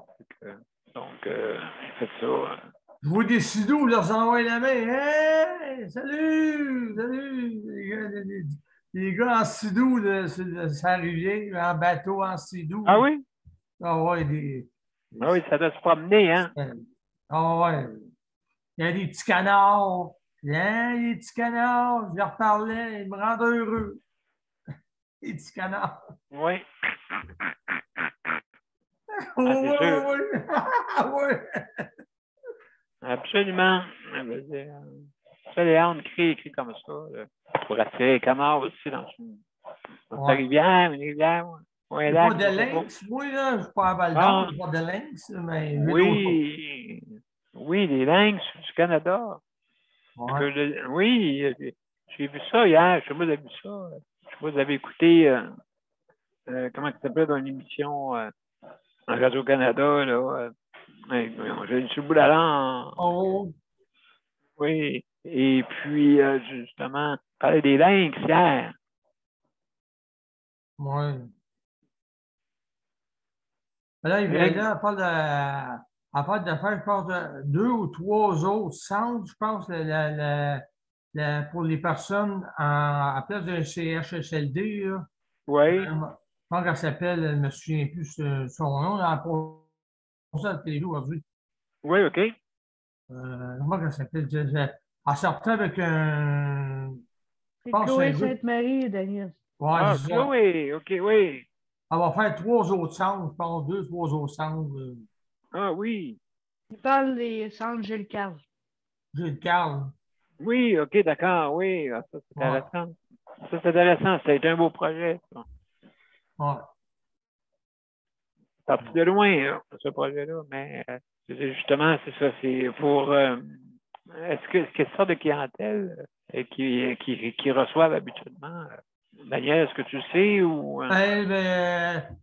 Donc, j'ai fait ça. Je vois des sidoux, je leur envoie la main. Hey! Salut! Salut! Les gars en sidou de Saint-Rivière, en bateau en sidou. Ah oui? Ah ouais, Ah oui, ça doit se promener, hein? ah ouais. Il y a des petits canards. Hein, les petits canards. Je leur parlais, ils me rendent heureux. Les petits canards. Oui. Oh, Ah, c'est sûr. ouais, ouais, ouais. Absolument. Ça, Léandre écrit comme ça. Là, pour attirer les canards aussi dans sa Ouais. rivière, une rivière. Ouais, un J'ai lac, pas de je sais pas. lynx. Moi, là, je suis pas à Val d'Or, Ah, j'ai pas de lynx, mais j'ai d'autres choses. oui. Oui, les lynx du Canada. Ouais. Oui, j'ai vu ça hier. Je sais pas si vous avez vu ça. Je sais pas si vous avez écouté, comment ça s'appelle dans une émission en Radio-Canada, là. J'ai sur le bout de la langue. Oh, Oui. Et puis, justement, parler des lynx hier. ouais. Là, elle parle de faire, je pense, deux ou trois autres centres, je pense, pour les personnes à place d'un CHSLD, là. Oui. Je pense qu'elle s'appelle, je ne me souviens plus son nom, elle a passé à la télé aujourd'hui. Oui, OK. Comment elle s'appelle? Elle sortait avec un. Je C'est pense Chloé un gars. Sainte-Marie, Daniel. Ouais, Ah, c'est ça. Chloé, OK, oui. Elle va faire trois autres centres, je pense, deux, trois autres centres. Ah, oui. Il parle des centres Gilles Carle. Gilles Carle. Oui, OK, d'accord, oui. Ah, ça, c'est Ouais, intéressant. Ça, c'est intéressant. Ça a été un beau projet, ça. ouais. Parti de loin, là, ce projet-là, mais justement, c'est ça. C'est pour. Est-ce que quelle sorte de clientèle qui reçoivent habituellement? Daniel, est-ce que tu sais ou. Ben,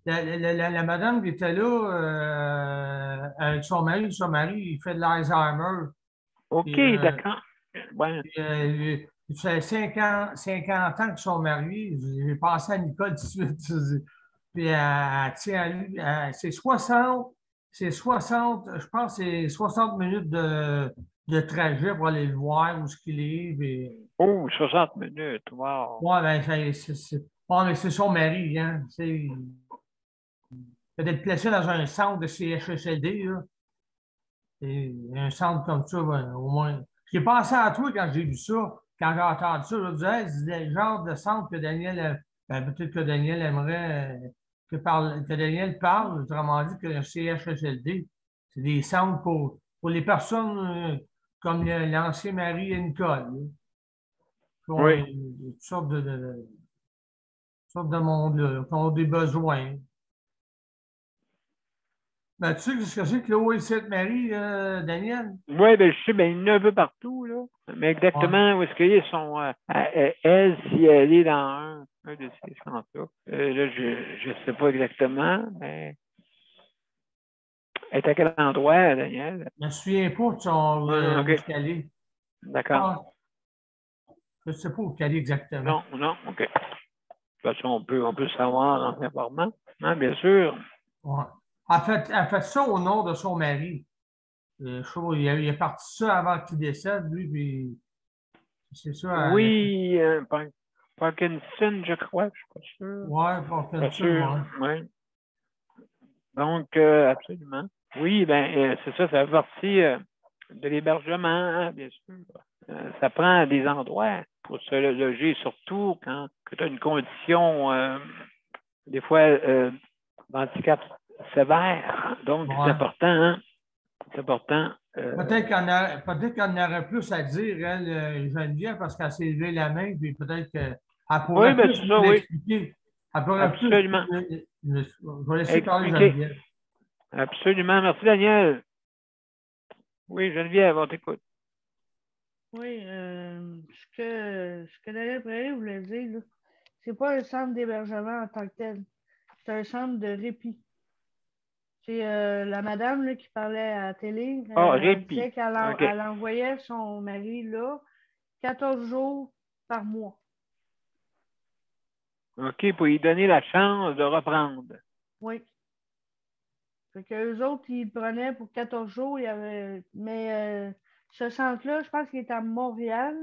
la madame qui était là, avec son mari. Son mari, il fait de l'Alzheimer. OK, Et, d'accord. Ouais. Ça fait 50 ans qu'ils sont mariés. J'ai pensé à Nicole tout de suite. Puis elle tient à lui. C'est 60, je pense que c'est 60 minutes de trajet pour aller le voir où ce qu'il est. Puis, Oh, 60 minutes. Wow. ouais, ben, mais c'est son mari, hein. D'être placé dans un centre de CHSLD, là. Et un centre comme ça, ben, au moins. J'ai pensé à toi quand j'ai vu ça, quand j'ai entendu ça. Je me disais, c'est le genre de centre que Daniel, peut-être que Daniel aimerait que Daniel parle, autrement dit que le CHSLD. C'est des centres pour les personnes comme l'ancien mari et Nicole, là, qui ont Oui. toutes sortes de monde, là, qui ont des besoins. Ben, tu sais ce que c'est que l'eau Sainte-Marie, Daniel? Oui, ben, je sais, ben, il y en a un peu partout, là. Mais exactement où est-ce qu'ils sont, elle, si elle est dans un de ces centres-là. Là, je ne sais pas exactement, mais elle est à quel endroit, Daniel? Je me souviens pas de son OK. où est-ce qu'elle est. D'accord. Je ne sais pas où elle est exactement. Non, non, OK. De toute façon, on peut savoir en s'informant, hein, bien sûr. Ouais. Elle fait ça au nom de son mari. Je trouve, il est parti ça avant qu'il décède, lui, puis c'est ça. Oui, Parkinson, je crois, je suis pas sûr. Ouais, Pas Parkinson, sûr, ouais. oui. Donc, absolument. Oui, ben, c'est ça, ça fait partie de l'hébergement, hein, bien sûr. Ça prend des endroits pour se loger, surtout quand tu as une condition, des fois, d'handicap sévère. Donc, c'est Ouais. important, hein? C'est important. Peut-être qu'elle en aurait plus à dire, elle, Geneviève, parce qu'elle s'est levé la main, puis peut-être qu'elle Oui, pourrait ben, plus c'est ça, nous oui. l'expliquer. Elle pourrait plus. Absolument. Je vais laisser parler Expliquer. Geneviève. Absolument. Merci, Daniel. Oui, Geneviève, on t'écoute. Oui, ce que Daniel Prairie voulait dire, là, c'est pas un centre d'hébergement en tant que tel. C'est un centre de répit. C'est la madame là, qui parlait à la télé. Ah, Elle répit. disait qu'elle OK. elle envoyait son mari là 14 jours par mois. OK, pour lui donner la chance de reprendre. Oui. Fait qu'eux autres, ils le prenaient pour 14 jours. Mais ce centre-là, je pense qu'il est à Montréal.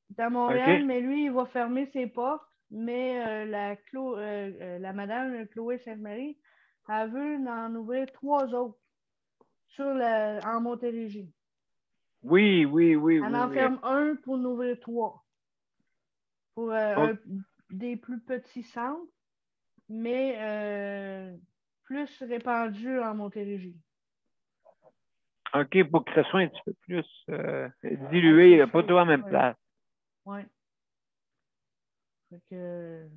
Il est à Montréal, OK. mais lui, il va fermer ses portes. Mais la madame Chloé Sainte-Marie, elle veut en ouvrir 3 autres en Montérégie. Oui, oui, oui, Elle oui, en oui. ferme un pour en ouvrir 3. Pour des plus petits centres, mais plus répandus en Montérégie. OK, pour que ça soit un petit peu plus dilué, pas tout en même place. Oui. Fait que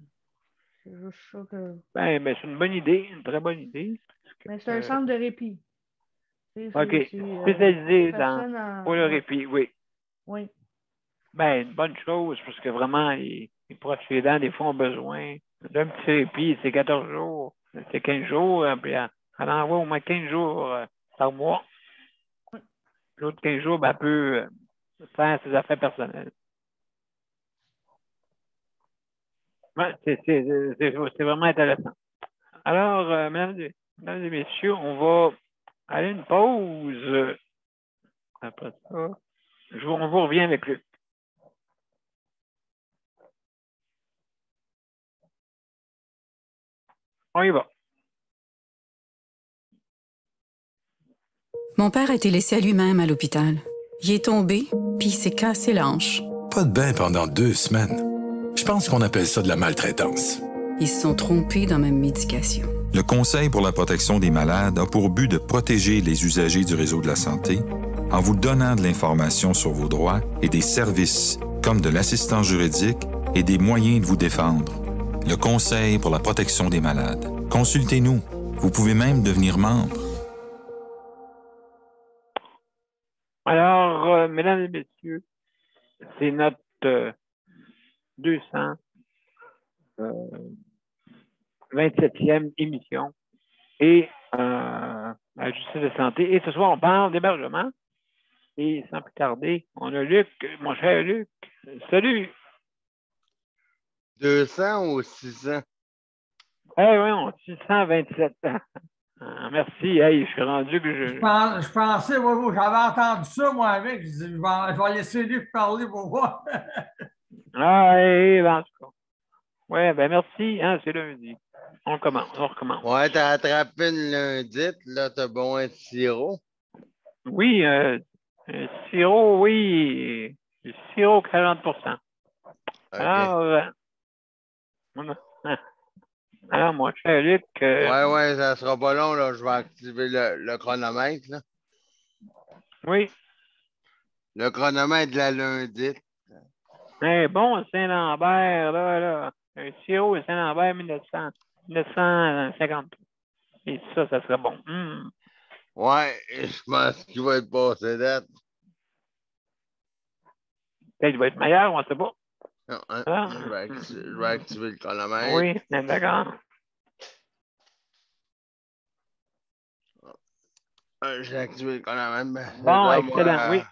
c'est juste ça que. Ben, c'est une bonne idée, une très bonne idée. Mais c'est un centre de répit. OK. Spécialisé pour le répit, oui. Oui. Ben, une bonne chose, parce que vraiment, les proches aidants, des fois, ont besoin d'un petit répit. C'est 14 jours, c'est 15 jours, puis elle envoie au moins 15 jours par mois. L'autre 15 jours, ben, elle peut faire ses affaires personnelles. Ouais, c'est vraiment intéressant. Alors, mesdames et messieurs, on va aller à une pause. Après ça, on vous revient avec lui. On y va. Mon père a été laissé à lui-même à l'hôpital. Il est tombé, puis il s'est cassé la hanche. Pas de bain pendant 2 semaines. Je pense qu'on appelle ça de la maltraitance. Ils se sont trompés dans ma médication. Le Conseil pour la protection des malades a pour but de protéger les usagers du réseau de la santé en vous donnant de l'information sur vos droits et des services comme de l'assistance juridique et des moyens de vous défendre. Le Conseil pour la protection des malades. Consultez-nous. Vous pouvez même devenir membre. Alors, mesdames et messieurs, c'est notre 227e émission. Et la justice de santé. Et ce soir, on parle d'hébergement. Et sans plus tarder, on a Luc, mon cher Luc. Salut! 200 ou 600? Eh oui, on 627. Merci. Hey, je suis rendu que Je pensais, j'avais entendu ça, moi, avec. Je dis, je vais laisser Luc parler pour voir. Ah, en tout cas. Oui, ben merci. Hein, c'est lundi. On recommence. Ouais, t'as attrapé une lundite, là, t'as bon un sirop. Oui, sirop, oui. Sirop 40%. OK. Alors, mon cher Luc. Ouais, ça sera pas long, là. Je vais activer le chronomètre, là. Oui. Le chronomètre de la lundite. Bon, Saint-Lambert, là. Un sirop de Saint-Lambert 1953. Et ça serait bon. Ouais, je pense qu'il va être passé date. Peut-être qu'il va être meilleur, on ne sait pas. Non, hein, je vais activer le chronomètre. Oui, d'accord. J'ai activé le chronomètre. Bon, excellent, oui.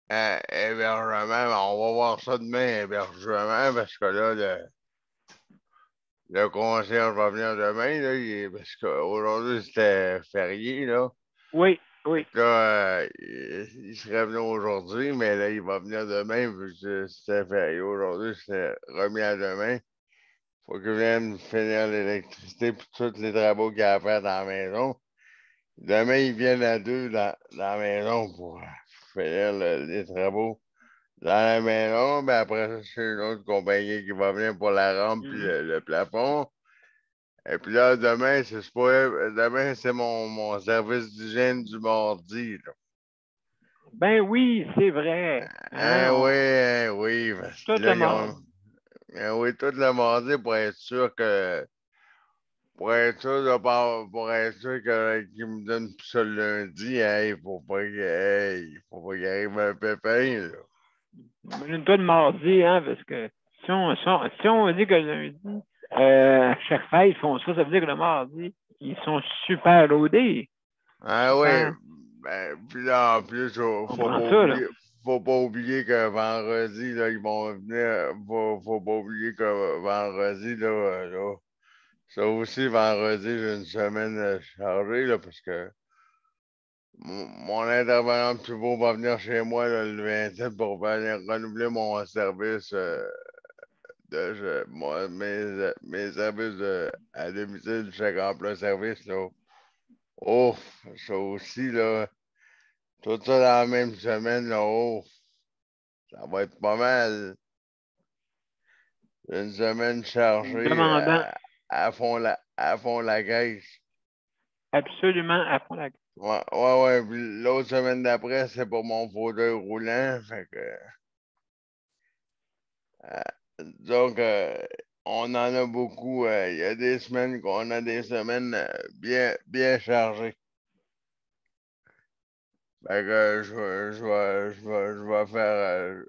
Hébergement, on va voir ça demain, hébergement, parce que là, le concierge va venir demain, là, parce qu'aujourd'hui, c'était férié, là. Oui. Là, il serait venu aujourd'hui, mais là, il va venir demain, vu que c'était férié aujourd'hui, c'était remis à demain. Il faut qu'il vienne finir l'électricité et tous les travaux qu'il a à faire dans la maison. Demain, ils viennent à 2 dans la maison pour finir les travaux dans la maison. Mais après ça, c'est une autre compagnie qui va venir pour la rampe et le plafond. Et puis là, demain, c'est mon service d'hygiène du mardi, là. Ben oui, c'est vrai. Oui. Tout le mardi. Oui, tout le mardi pour être sûr que. Pour être sûr qu'il me donne tout ça le lundi, hein, il faut pas qu'il arrive un pépin, là. Une le mardi, hein, parce que si on dit que le lundi, à chaque fête, ils font ça, ça veut dire que le mardi, ils sont super loadés. Ah oui, ben, puis là, en plus, faut pas oublier que vendredi, là, ils vont venir. Faut pas oublier que vendredi, là, ça aussi, vendredi, j'ai une semaine chargée, là, parce que mon intervenant pivot va venir chez moi là, le 27 pour venir renouveler mon service mes services à domicile, chaque emploi service. Là. Ouf, ça aussi, là, tout ça dans la même semaine, là, ouf, ça va être pas mal. Une semaine chargée à fond la caisse. Absolument à fond la caisse. Ouais. Puis l'autre semaine d'après, c'est pour mon fauteuil roulant. Fait que. Donc, on en a beaucoup. Il y a des semaines qu'on a des semaines bien chargées. Fait que je vais faire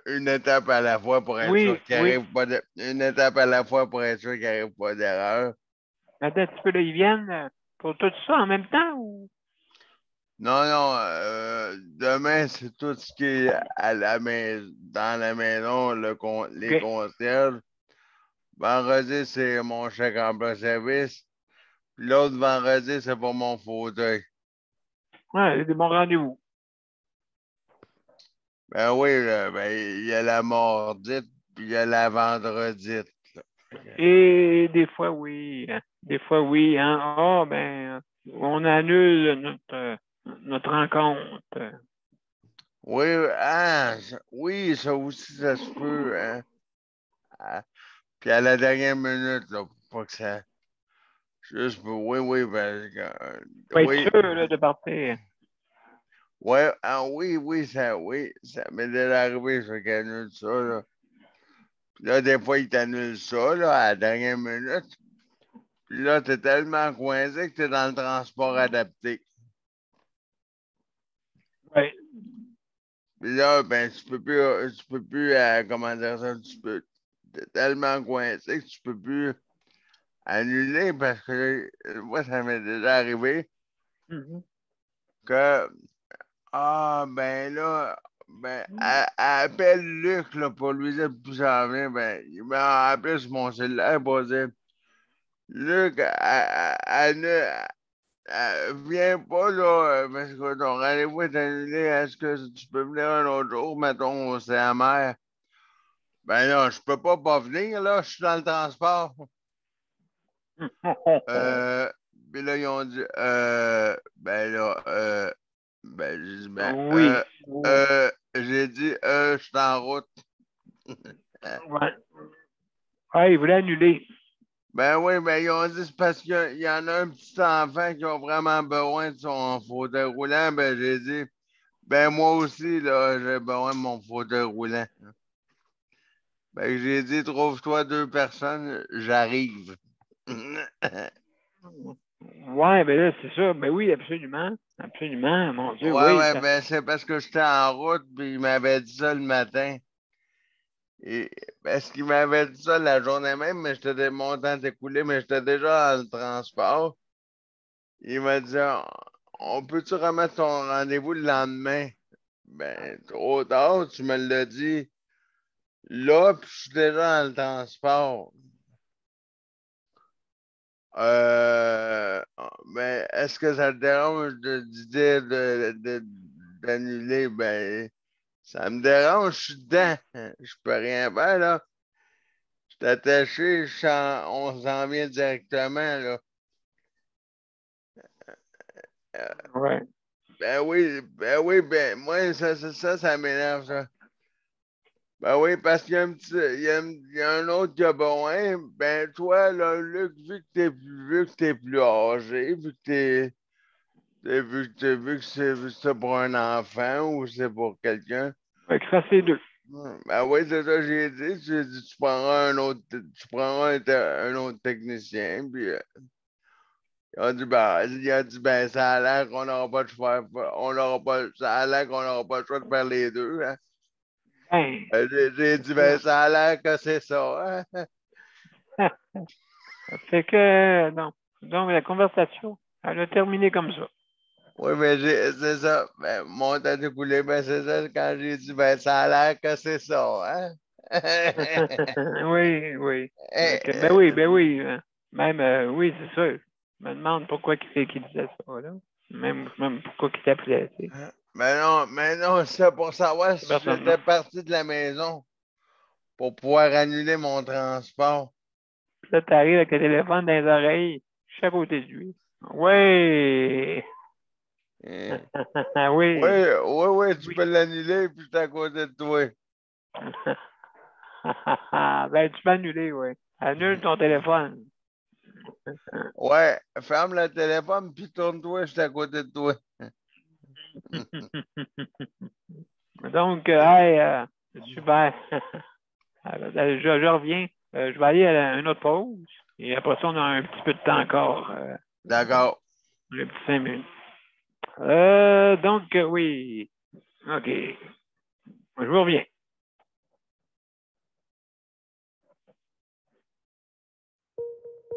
une étape à la fois pour être sûr qu'il n'arrive pas une étape à la fois pour être sûr qu'il n'arrive pas d'erreur. Attends un petit peu, là, ils viennent pour tout ça en même temps ou? Non, demain, c'est tout ce qui est dans la maison, les concierges. Vendredi, c'est mon chèque emploi service. Puis l'autre vendredi, c'est pour mon fauteuil. Ouais, c'est des bons rendez-vous. Ben oui, il y a la mordite, puis il y a la vendredite. Et des fois, oui. Des fois, oui. Hein? On annule notre rencontre. Oui, ça aussi, ça se peut. Hein? Puis à la dernière minute, là, pour pas que ça. Juste pour. Oui, ben. Faut être sûr là, de partir. Oui, ça m'est déjà arrivé, ça, qu'il annule ça, là. Puis là, des fois, il t'annule ça, là, à la dernière minute. Puis là, t'es tellement coincé que t'es dans le transport adapté. Oui. Puis là, ben, tu peux plus, comment dire ça, t'es tellement coincé que tu peux plus annuler parce que moi, ça m'est déjà arrivé. que, ben là, appelle Luc là, pour lui dire plus ça vient. Ben, il m'a appelé sur mon cellulaire pour dire Luc, viens pas là, parce que ton rendez-vous est annulé. Est-ce que tu peux venir un autre jour? Mettons, c'est la mer. Ben là, je peux pas venir, là, je suis dans le transport. Puis là, ils ont dit, ben là, ben, j'ai dit, Oui. j'ai dit, je suis en route. Ouais. Ah, ils voulaient annuler. Ben oui, ben ils ont dit, c'est parce qu'il y en a un petit enfant qui a vraiment besoin de son fauteuil roulant. Ben j'ai dit, ben moi aussi, là, j'ai besoin de mon fauteuil roulant. Ben j'ai dit, trouve-toi 2 personnes, j'arrive. Ouais, ben là, c'est ça. Ben oui, absolument. Absolument, mon Dieu, oui. Ouais, ben c'est parce que j'étais en route, puis il m'avait dit ça le matin. Parce qu'il m'avait dit ça la journée même, mais mon temps écoulé, mais j'étais déjà dans le transport. Il m'a dit, on peut-tu remettre ton rendez-vous le lendemain? Ben, trop tard, tu me l'as dit. Là, puis je suis déjà dans le transport. Ben, est-ce que ça te dérange d'idée d'annuler? Ben, ça me dérange, je suis dedans. Je peux rien faire, là. Je suis attaché, on s'en vient directement, là. Ouais. Ben oui, ben, moi, ça m'énerve, ça. Ben oui, parce qu'il y a il y a un autre qui a besoin. Ben, toi, là, Luc, vu que t'es plus âgé, vu que c'est pour un enfant ou c'est pour quelqu'un. Fait que ça, c'est 2. Ben oui, c'est ça que j'ai dit. J'ai dit, tu prendras un autre technicien, puis il a dit, ben, ça a l'air qu'on n'aura pas de choix, ça a l'air qu'on n'aura pas le choix de faire les deux, hein. Ben, J'ai dit, ben, ça a l'air que c'est ça, hein. fait que, non. Donc, la conversation, elle a terminé comme ça. Oui, mais c'est ça. Ben, mon temps écoulé, ben, c'est ça, quand j'ai dit, ben, ça a l'air que c'est ça, hein. Oui, oui. Ben oui. Même, oui, c'est ça. Je me demande pourquoi il disait ça, là. Même pourquoi il t'appelait, tu sais. Mais non, c'est pour savoir si j'étais parti de la maison pour pouvoir annuler mon transport. Puis là, t'arrives avec le téléphone dans les oreilles, je suis à côté de lui. Oui! Oui! Oui, tu peux l'annuler, puis je suis à côté de toi. Ben, tu peux annuler, oui. Annule ton téléphone. Ouais, ferme le téléphone, puis tourne-toi, je suis à côté de toi. Donc, hey, super. Je reviens. Je vais aller à une autre pause. Et après ça, on a un petit peu de temps encore. D'accord. Un petit 5 minutes. Donc, oui. OK. Je vous reviens.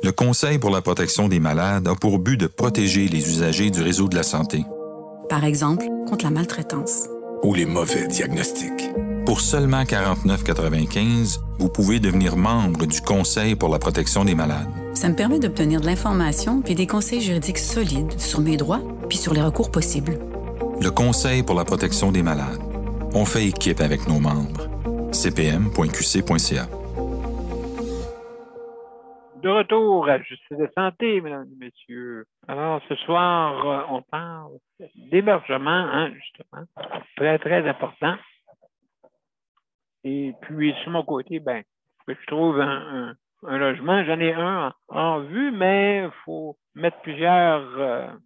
Le Conseil pour la protection des malades a pour but de protéger les usagers du réseau de la santé. Par exemple, contre la maltraitance. Ou les mauvais diagnostics. Pour seulement 49,95 $, vous pouvez devenir membre du Conseil pour la protection des malades. Ça me permet d'obtenir de l'information puis des conseils juridiques solides sur mes droits puis sur les recours possibles. Le Conseil pour la protection des malades. On fait équipe avec nos membres. cpm.qc.ca. De retour à Justice de santé, mesdames et messieurs. Alors, ce soir, on parle d'hébergement, hein, justement. Très, très important. Et puis, sur mon côté, ben, je trouve un logement. J'en ai un en vue, mais il faut mettre plusieurs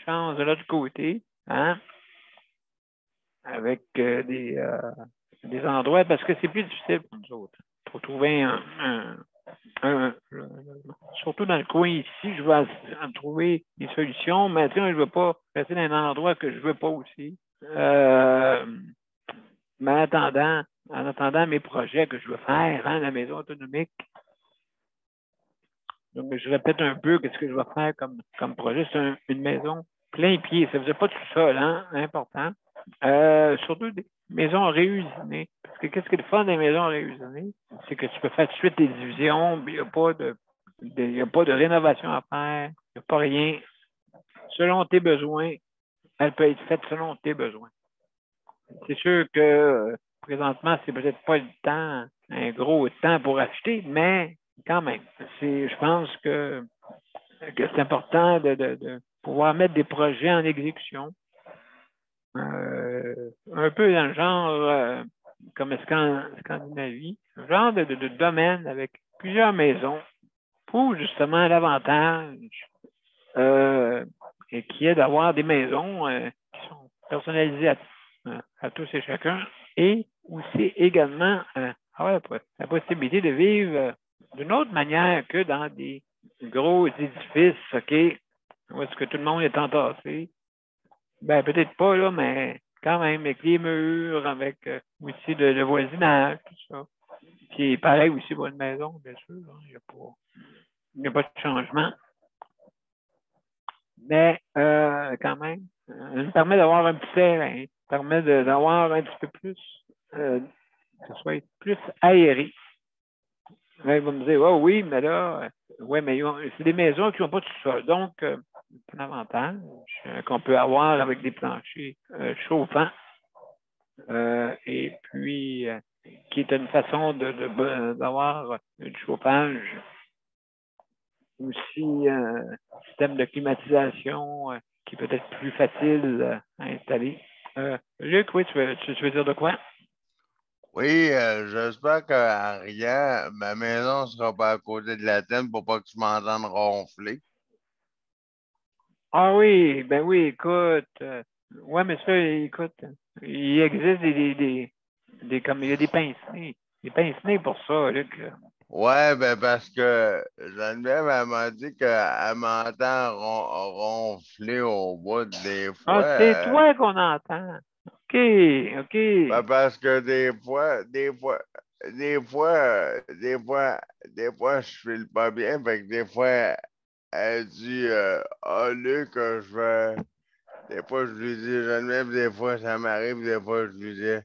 chances de l'autre côté, hein, avec des endroits, parce que c'est plus difficile pour nous autres. Il faut trouver surtout dans le coin ici, je vais en trouver des solutions, mais je ne veux pas rester dans un endroit que je ne veux pas aussi. Mais en attendant mes projets que je veux faire, hein, la maison autonomique. Donc, je répète un peu ce que je vais faire comme projet. C'est une maison plein pied. Ça ne faisait pas tout seul, hein? Important. Surtout des maisons réusinées. Parce que qu'est-ce qui est le fun des maisons réusinées? C'est que tu peux faire tout de suite des divisions, il n'y a pas de rénovation à faire, il n'y a pas rien. Selon tes besoins, elle peut être faite selon tes besoins. C'est sûr que présentement, c'est peut-être pas le temps, un gros temps pour acheter, mais quand même, je pense que c'est important de pouvoir mettre des projets en exécution. Un peu dans le genre, comme Scandinavie, un genre de domaine avec plusieurs maisons pour justement l'avantage et qui est d'avoir des maisons qui sont personnalisées à tous et chacun et aussi également avoir la possibilité de vivre d'une autre manière que dans des gros édifices, OK, où est-ce que tout le monde est entassé. Ben, peut-être pas, là, mais quand même, avec les murs, avec aussi le voisinage, tout ça. Puis pareil aussi pour une maison, bien sûr. Hein, il n'y a pas de changement. Mais quand même, ça nous permet d'avoir un petit terrain, ça permet d'avoir un petit peu plus, que ce soit plus aéré. Là, il va me dire, oh oui, mais là, ouais, mais c'est des maisons qui n'ont pas tout ça. Donc, c'est un avantage qu'on peut avoir avec des planchers chauffants. Et puis, qui est une façon d'avoir du chauffage. Aussi, un système de climatisation qui est peut-être plus facile à installer. Luc, oui, tu veux dire de quoi? Oui, j'espère qu'à rien, ma maison ne sera pas à côté de la tienne pour pas que tu m'entendes ronfler. Ah oui, ben oui, écoute. Ouais, mais ça, écoute, il existe comme il y a des pince-nez. Des pince-nez pour ça, Luc. Ouais, ben parce que Geneviève, elle m'a dit qu'elle m'entend ronfler au bout des fois. Ah, c'est toi qu'on entend. OK, OK. Ben parce que des fois, je file pas bien. Fait que des fois, elle dit, ah, Luc, je vais. Des fois, je lui dis, Geneviève, des fois, ça m'arrive, des fois, je lui dis,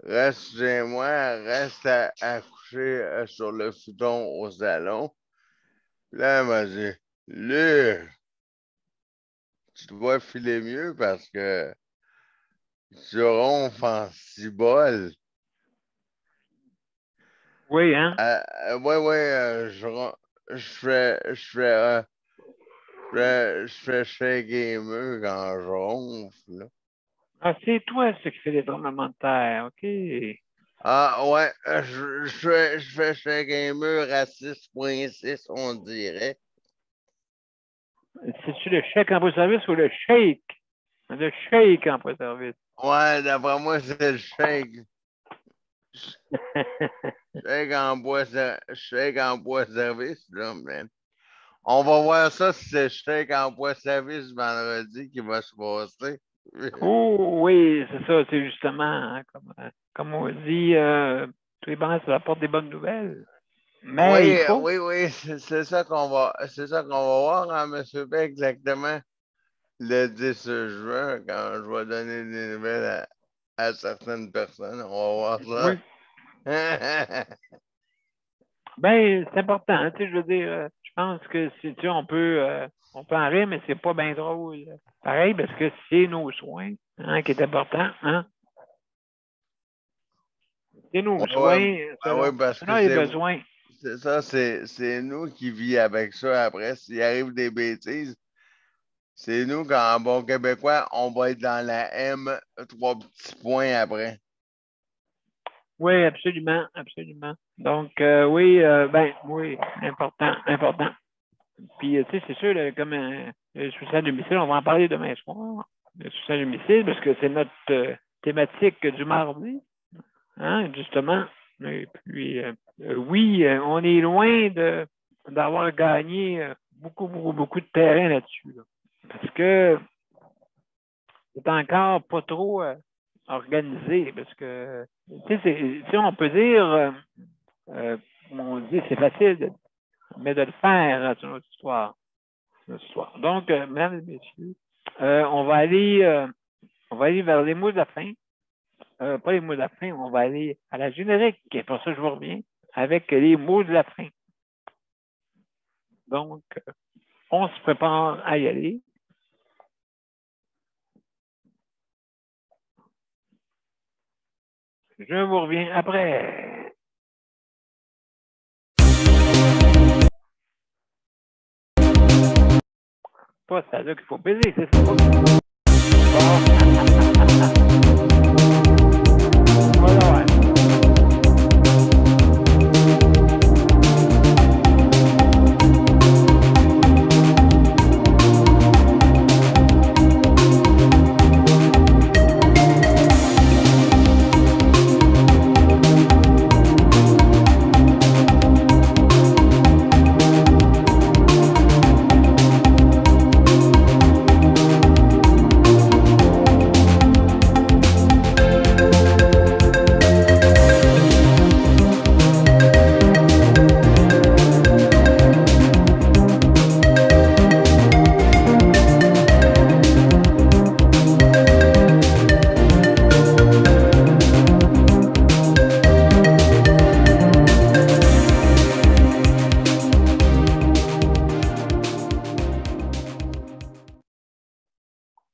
reste chez moi, reste à coucher sur le futon au salon. Puis là, elle m'a dit, Luc, tu dois filer mieux parce que tu ronfles en cibole. Oui, hein? Ouais, je fais chez gamer quand je ronfle, là. Ah, c'est toi, ce qui fait des tremblements de terre. OK. Ah ouais, je fais chez gamer à 6.6, on dirait. C'est-tu le chèque emploi-service ou le shake? Le shake emploi-service. Ouais, d'après moi, c'est le shake. Shake en bois service, là, man. On va voir ça si c'est shake en bois service vendredi qui va se passer. Oh oui, c'est ça, c'est justement, hein, comme on dit, tous les bancs, ça apporte des bonnes nouvelles. Mais il faut. Oui, c'est ça qu'on va voir, hein, M. B, exactement. Le 10 juin, quand je vais donner des nouvelles à certaines personnes, on va voir ça. Oui. Ben, c'est important, tu sais, je veux dire, je pense que si tu sais, on peut en rire, mais c'est pas bien drôle. Pareil, parce que c'est nos soins, hein, qui est important, hein. C'est nos soins, parce que les besoins. c'est ça, c'est nous qui vivons avec ça après. S'il arrive des bêtises, c'est nous, en bon québécois, on va être dans la M, 3 petits points après. Oui, absolument, absolument. Donc, oui, important. Puis, tu sais, c'est sûr, là, comme le suicide à domicile, on va en parler demain soir. Le suicide à domicile, parce que c'est notre thématique du mardi, hein, justement. Et puis, oui, on est loin d'avoir gagné beaucoup de terrain là-dessus. Là. Parce que c'est encore pas trop organisé, parce que, tu sais, on peut dire, on dit c'est facile, mais de le faire, c'est une autre histoire. Donc, mesdames et messieurs, on va aller vers les mots de la fin. Pas les mots de la fin, on va aller à la générique. Et pour ça, je vous reviens avec les mots de la fin. Donc, on se prépare à y aller. Je vous reviens après. Pas ça là qu'il faut baiser, c'est ça. Bon. Voilà, ouais.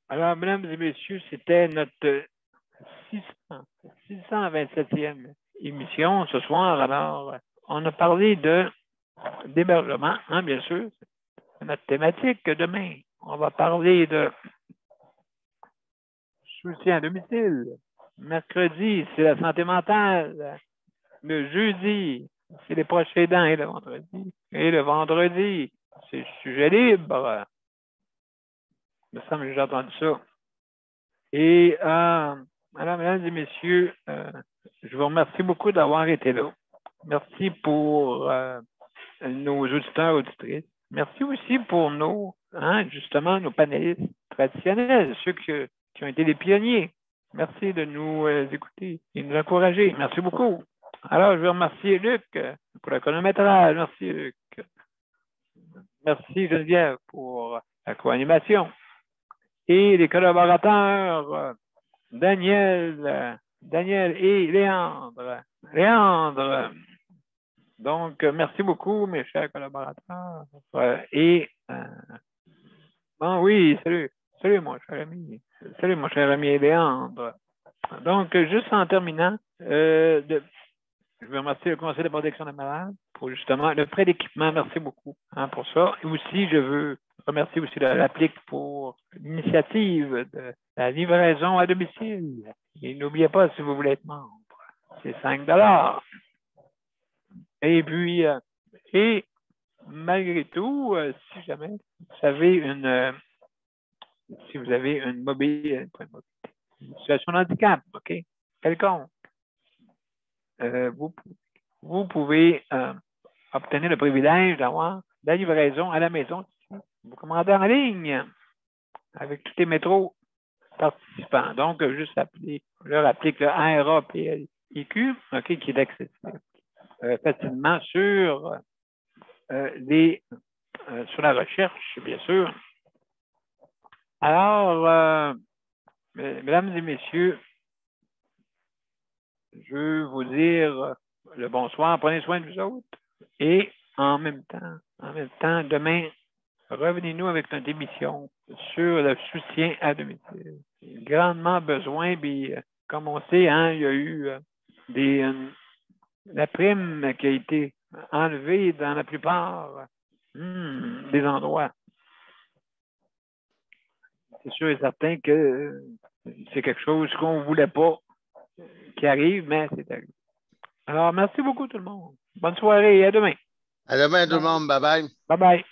Alors, mesdames et messieurs, c'était notre 627e émission ce soir. Alors, on a parlé d'hébergement, hein, bien sûr. C'est notre thématique demain. On va parler de soutien à domicile. Mercredi, c'est la santé mentale. Le jeudi, c'est les proches aidants et le vendredi. Et le vendredi, c'est le sujet libre. Il me semble que j'ai entendu ça. Et, alors, mesdames et messieurs, je vous remercie beaucoup d'avoir été là. Merci pour nos auditeurs et auditrices. Merci aussi pour justement, nos panélistes traditionnels, ceux qui ont été les pionniers. Merci de nous écouter et de nous encourager. Merci beaucoup. Alors, je veux remercier Luc pour le chronométrage. Merci, Luc. Merci, Geneviève, pour la co-animation. Et les collaborateurs, Daniel et Léandre. Donc, merci beaucoup, mes chers collaborateurs. Bon, oui, salut. Salut, mon cher ami. Salut, mon cher ami Léandre. Donc, juste en terminant, je veux remercier le Conseil de protection des malades pour justement le prêt d'équipement. Merci beaucoup pour ça. Et aussi, je veux remercier aussi l'applique pour l'initiative de la livraison à domicile. Et n'oubliez pas, si vous voulez être membre, c'est 5 $. Et puis, et malgré tout, si jamais vous avez une mobilité, une situation de handicap, OK, quelconque, vous pouvez obtenir le privilège d'avoir la livraison à la maison. Vous commandez en ligne avec tous les métros participants. Donc, juste leur applique le RAPLIQ, OK, qui est accessible facilement sur la recherche, bien sûr. Alors, mesdames et messieurs, je veux vous dire le bonsoir, prenez soin de vous autres. Et en même temps, demain, revenez-nous avec notre émission sur le soutien à domicile. Grandement besoin, puis comme on sait, il y a eu la prime qui a été enlevée dans la plupart des endroits. C'est sûr et certain que c'est quelque chose qu'on ne voulait pas qui arrive, mais c'est arrivé. Alors, merci beaucoup tout le monde. Bonne soirée et à demain. À demain tout le monde. Bye bye. Bye bye.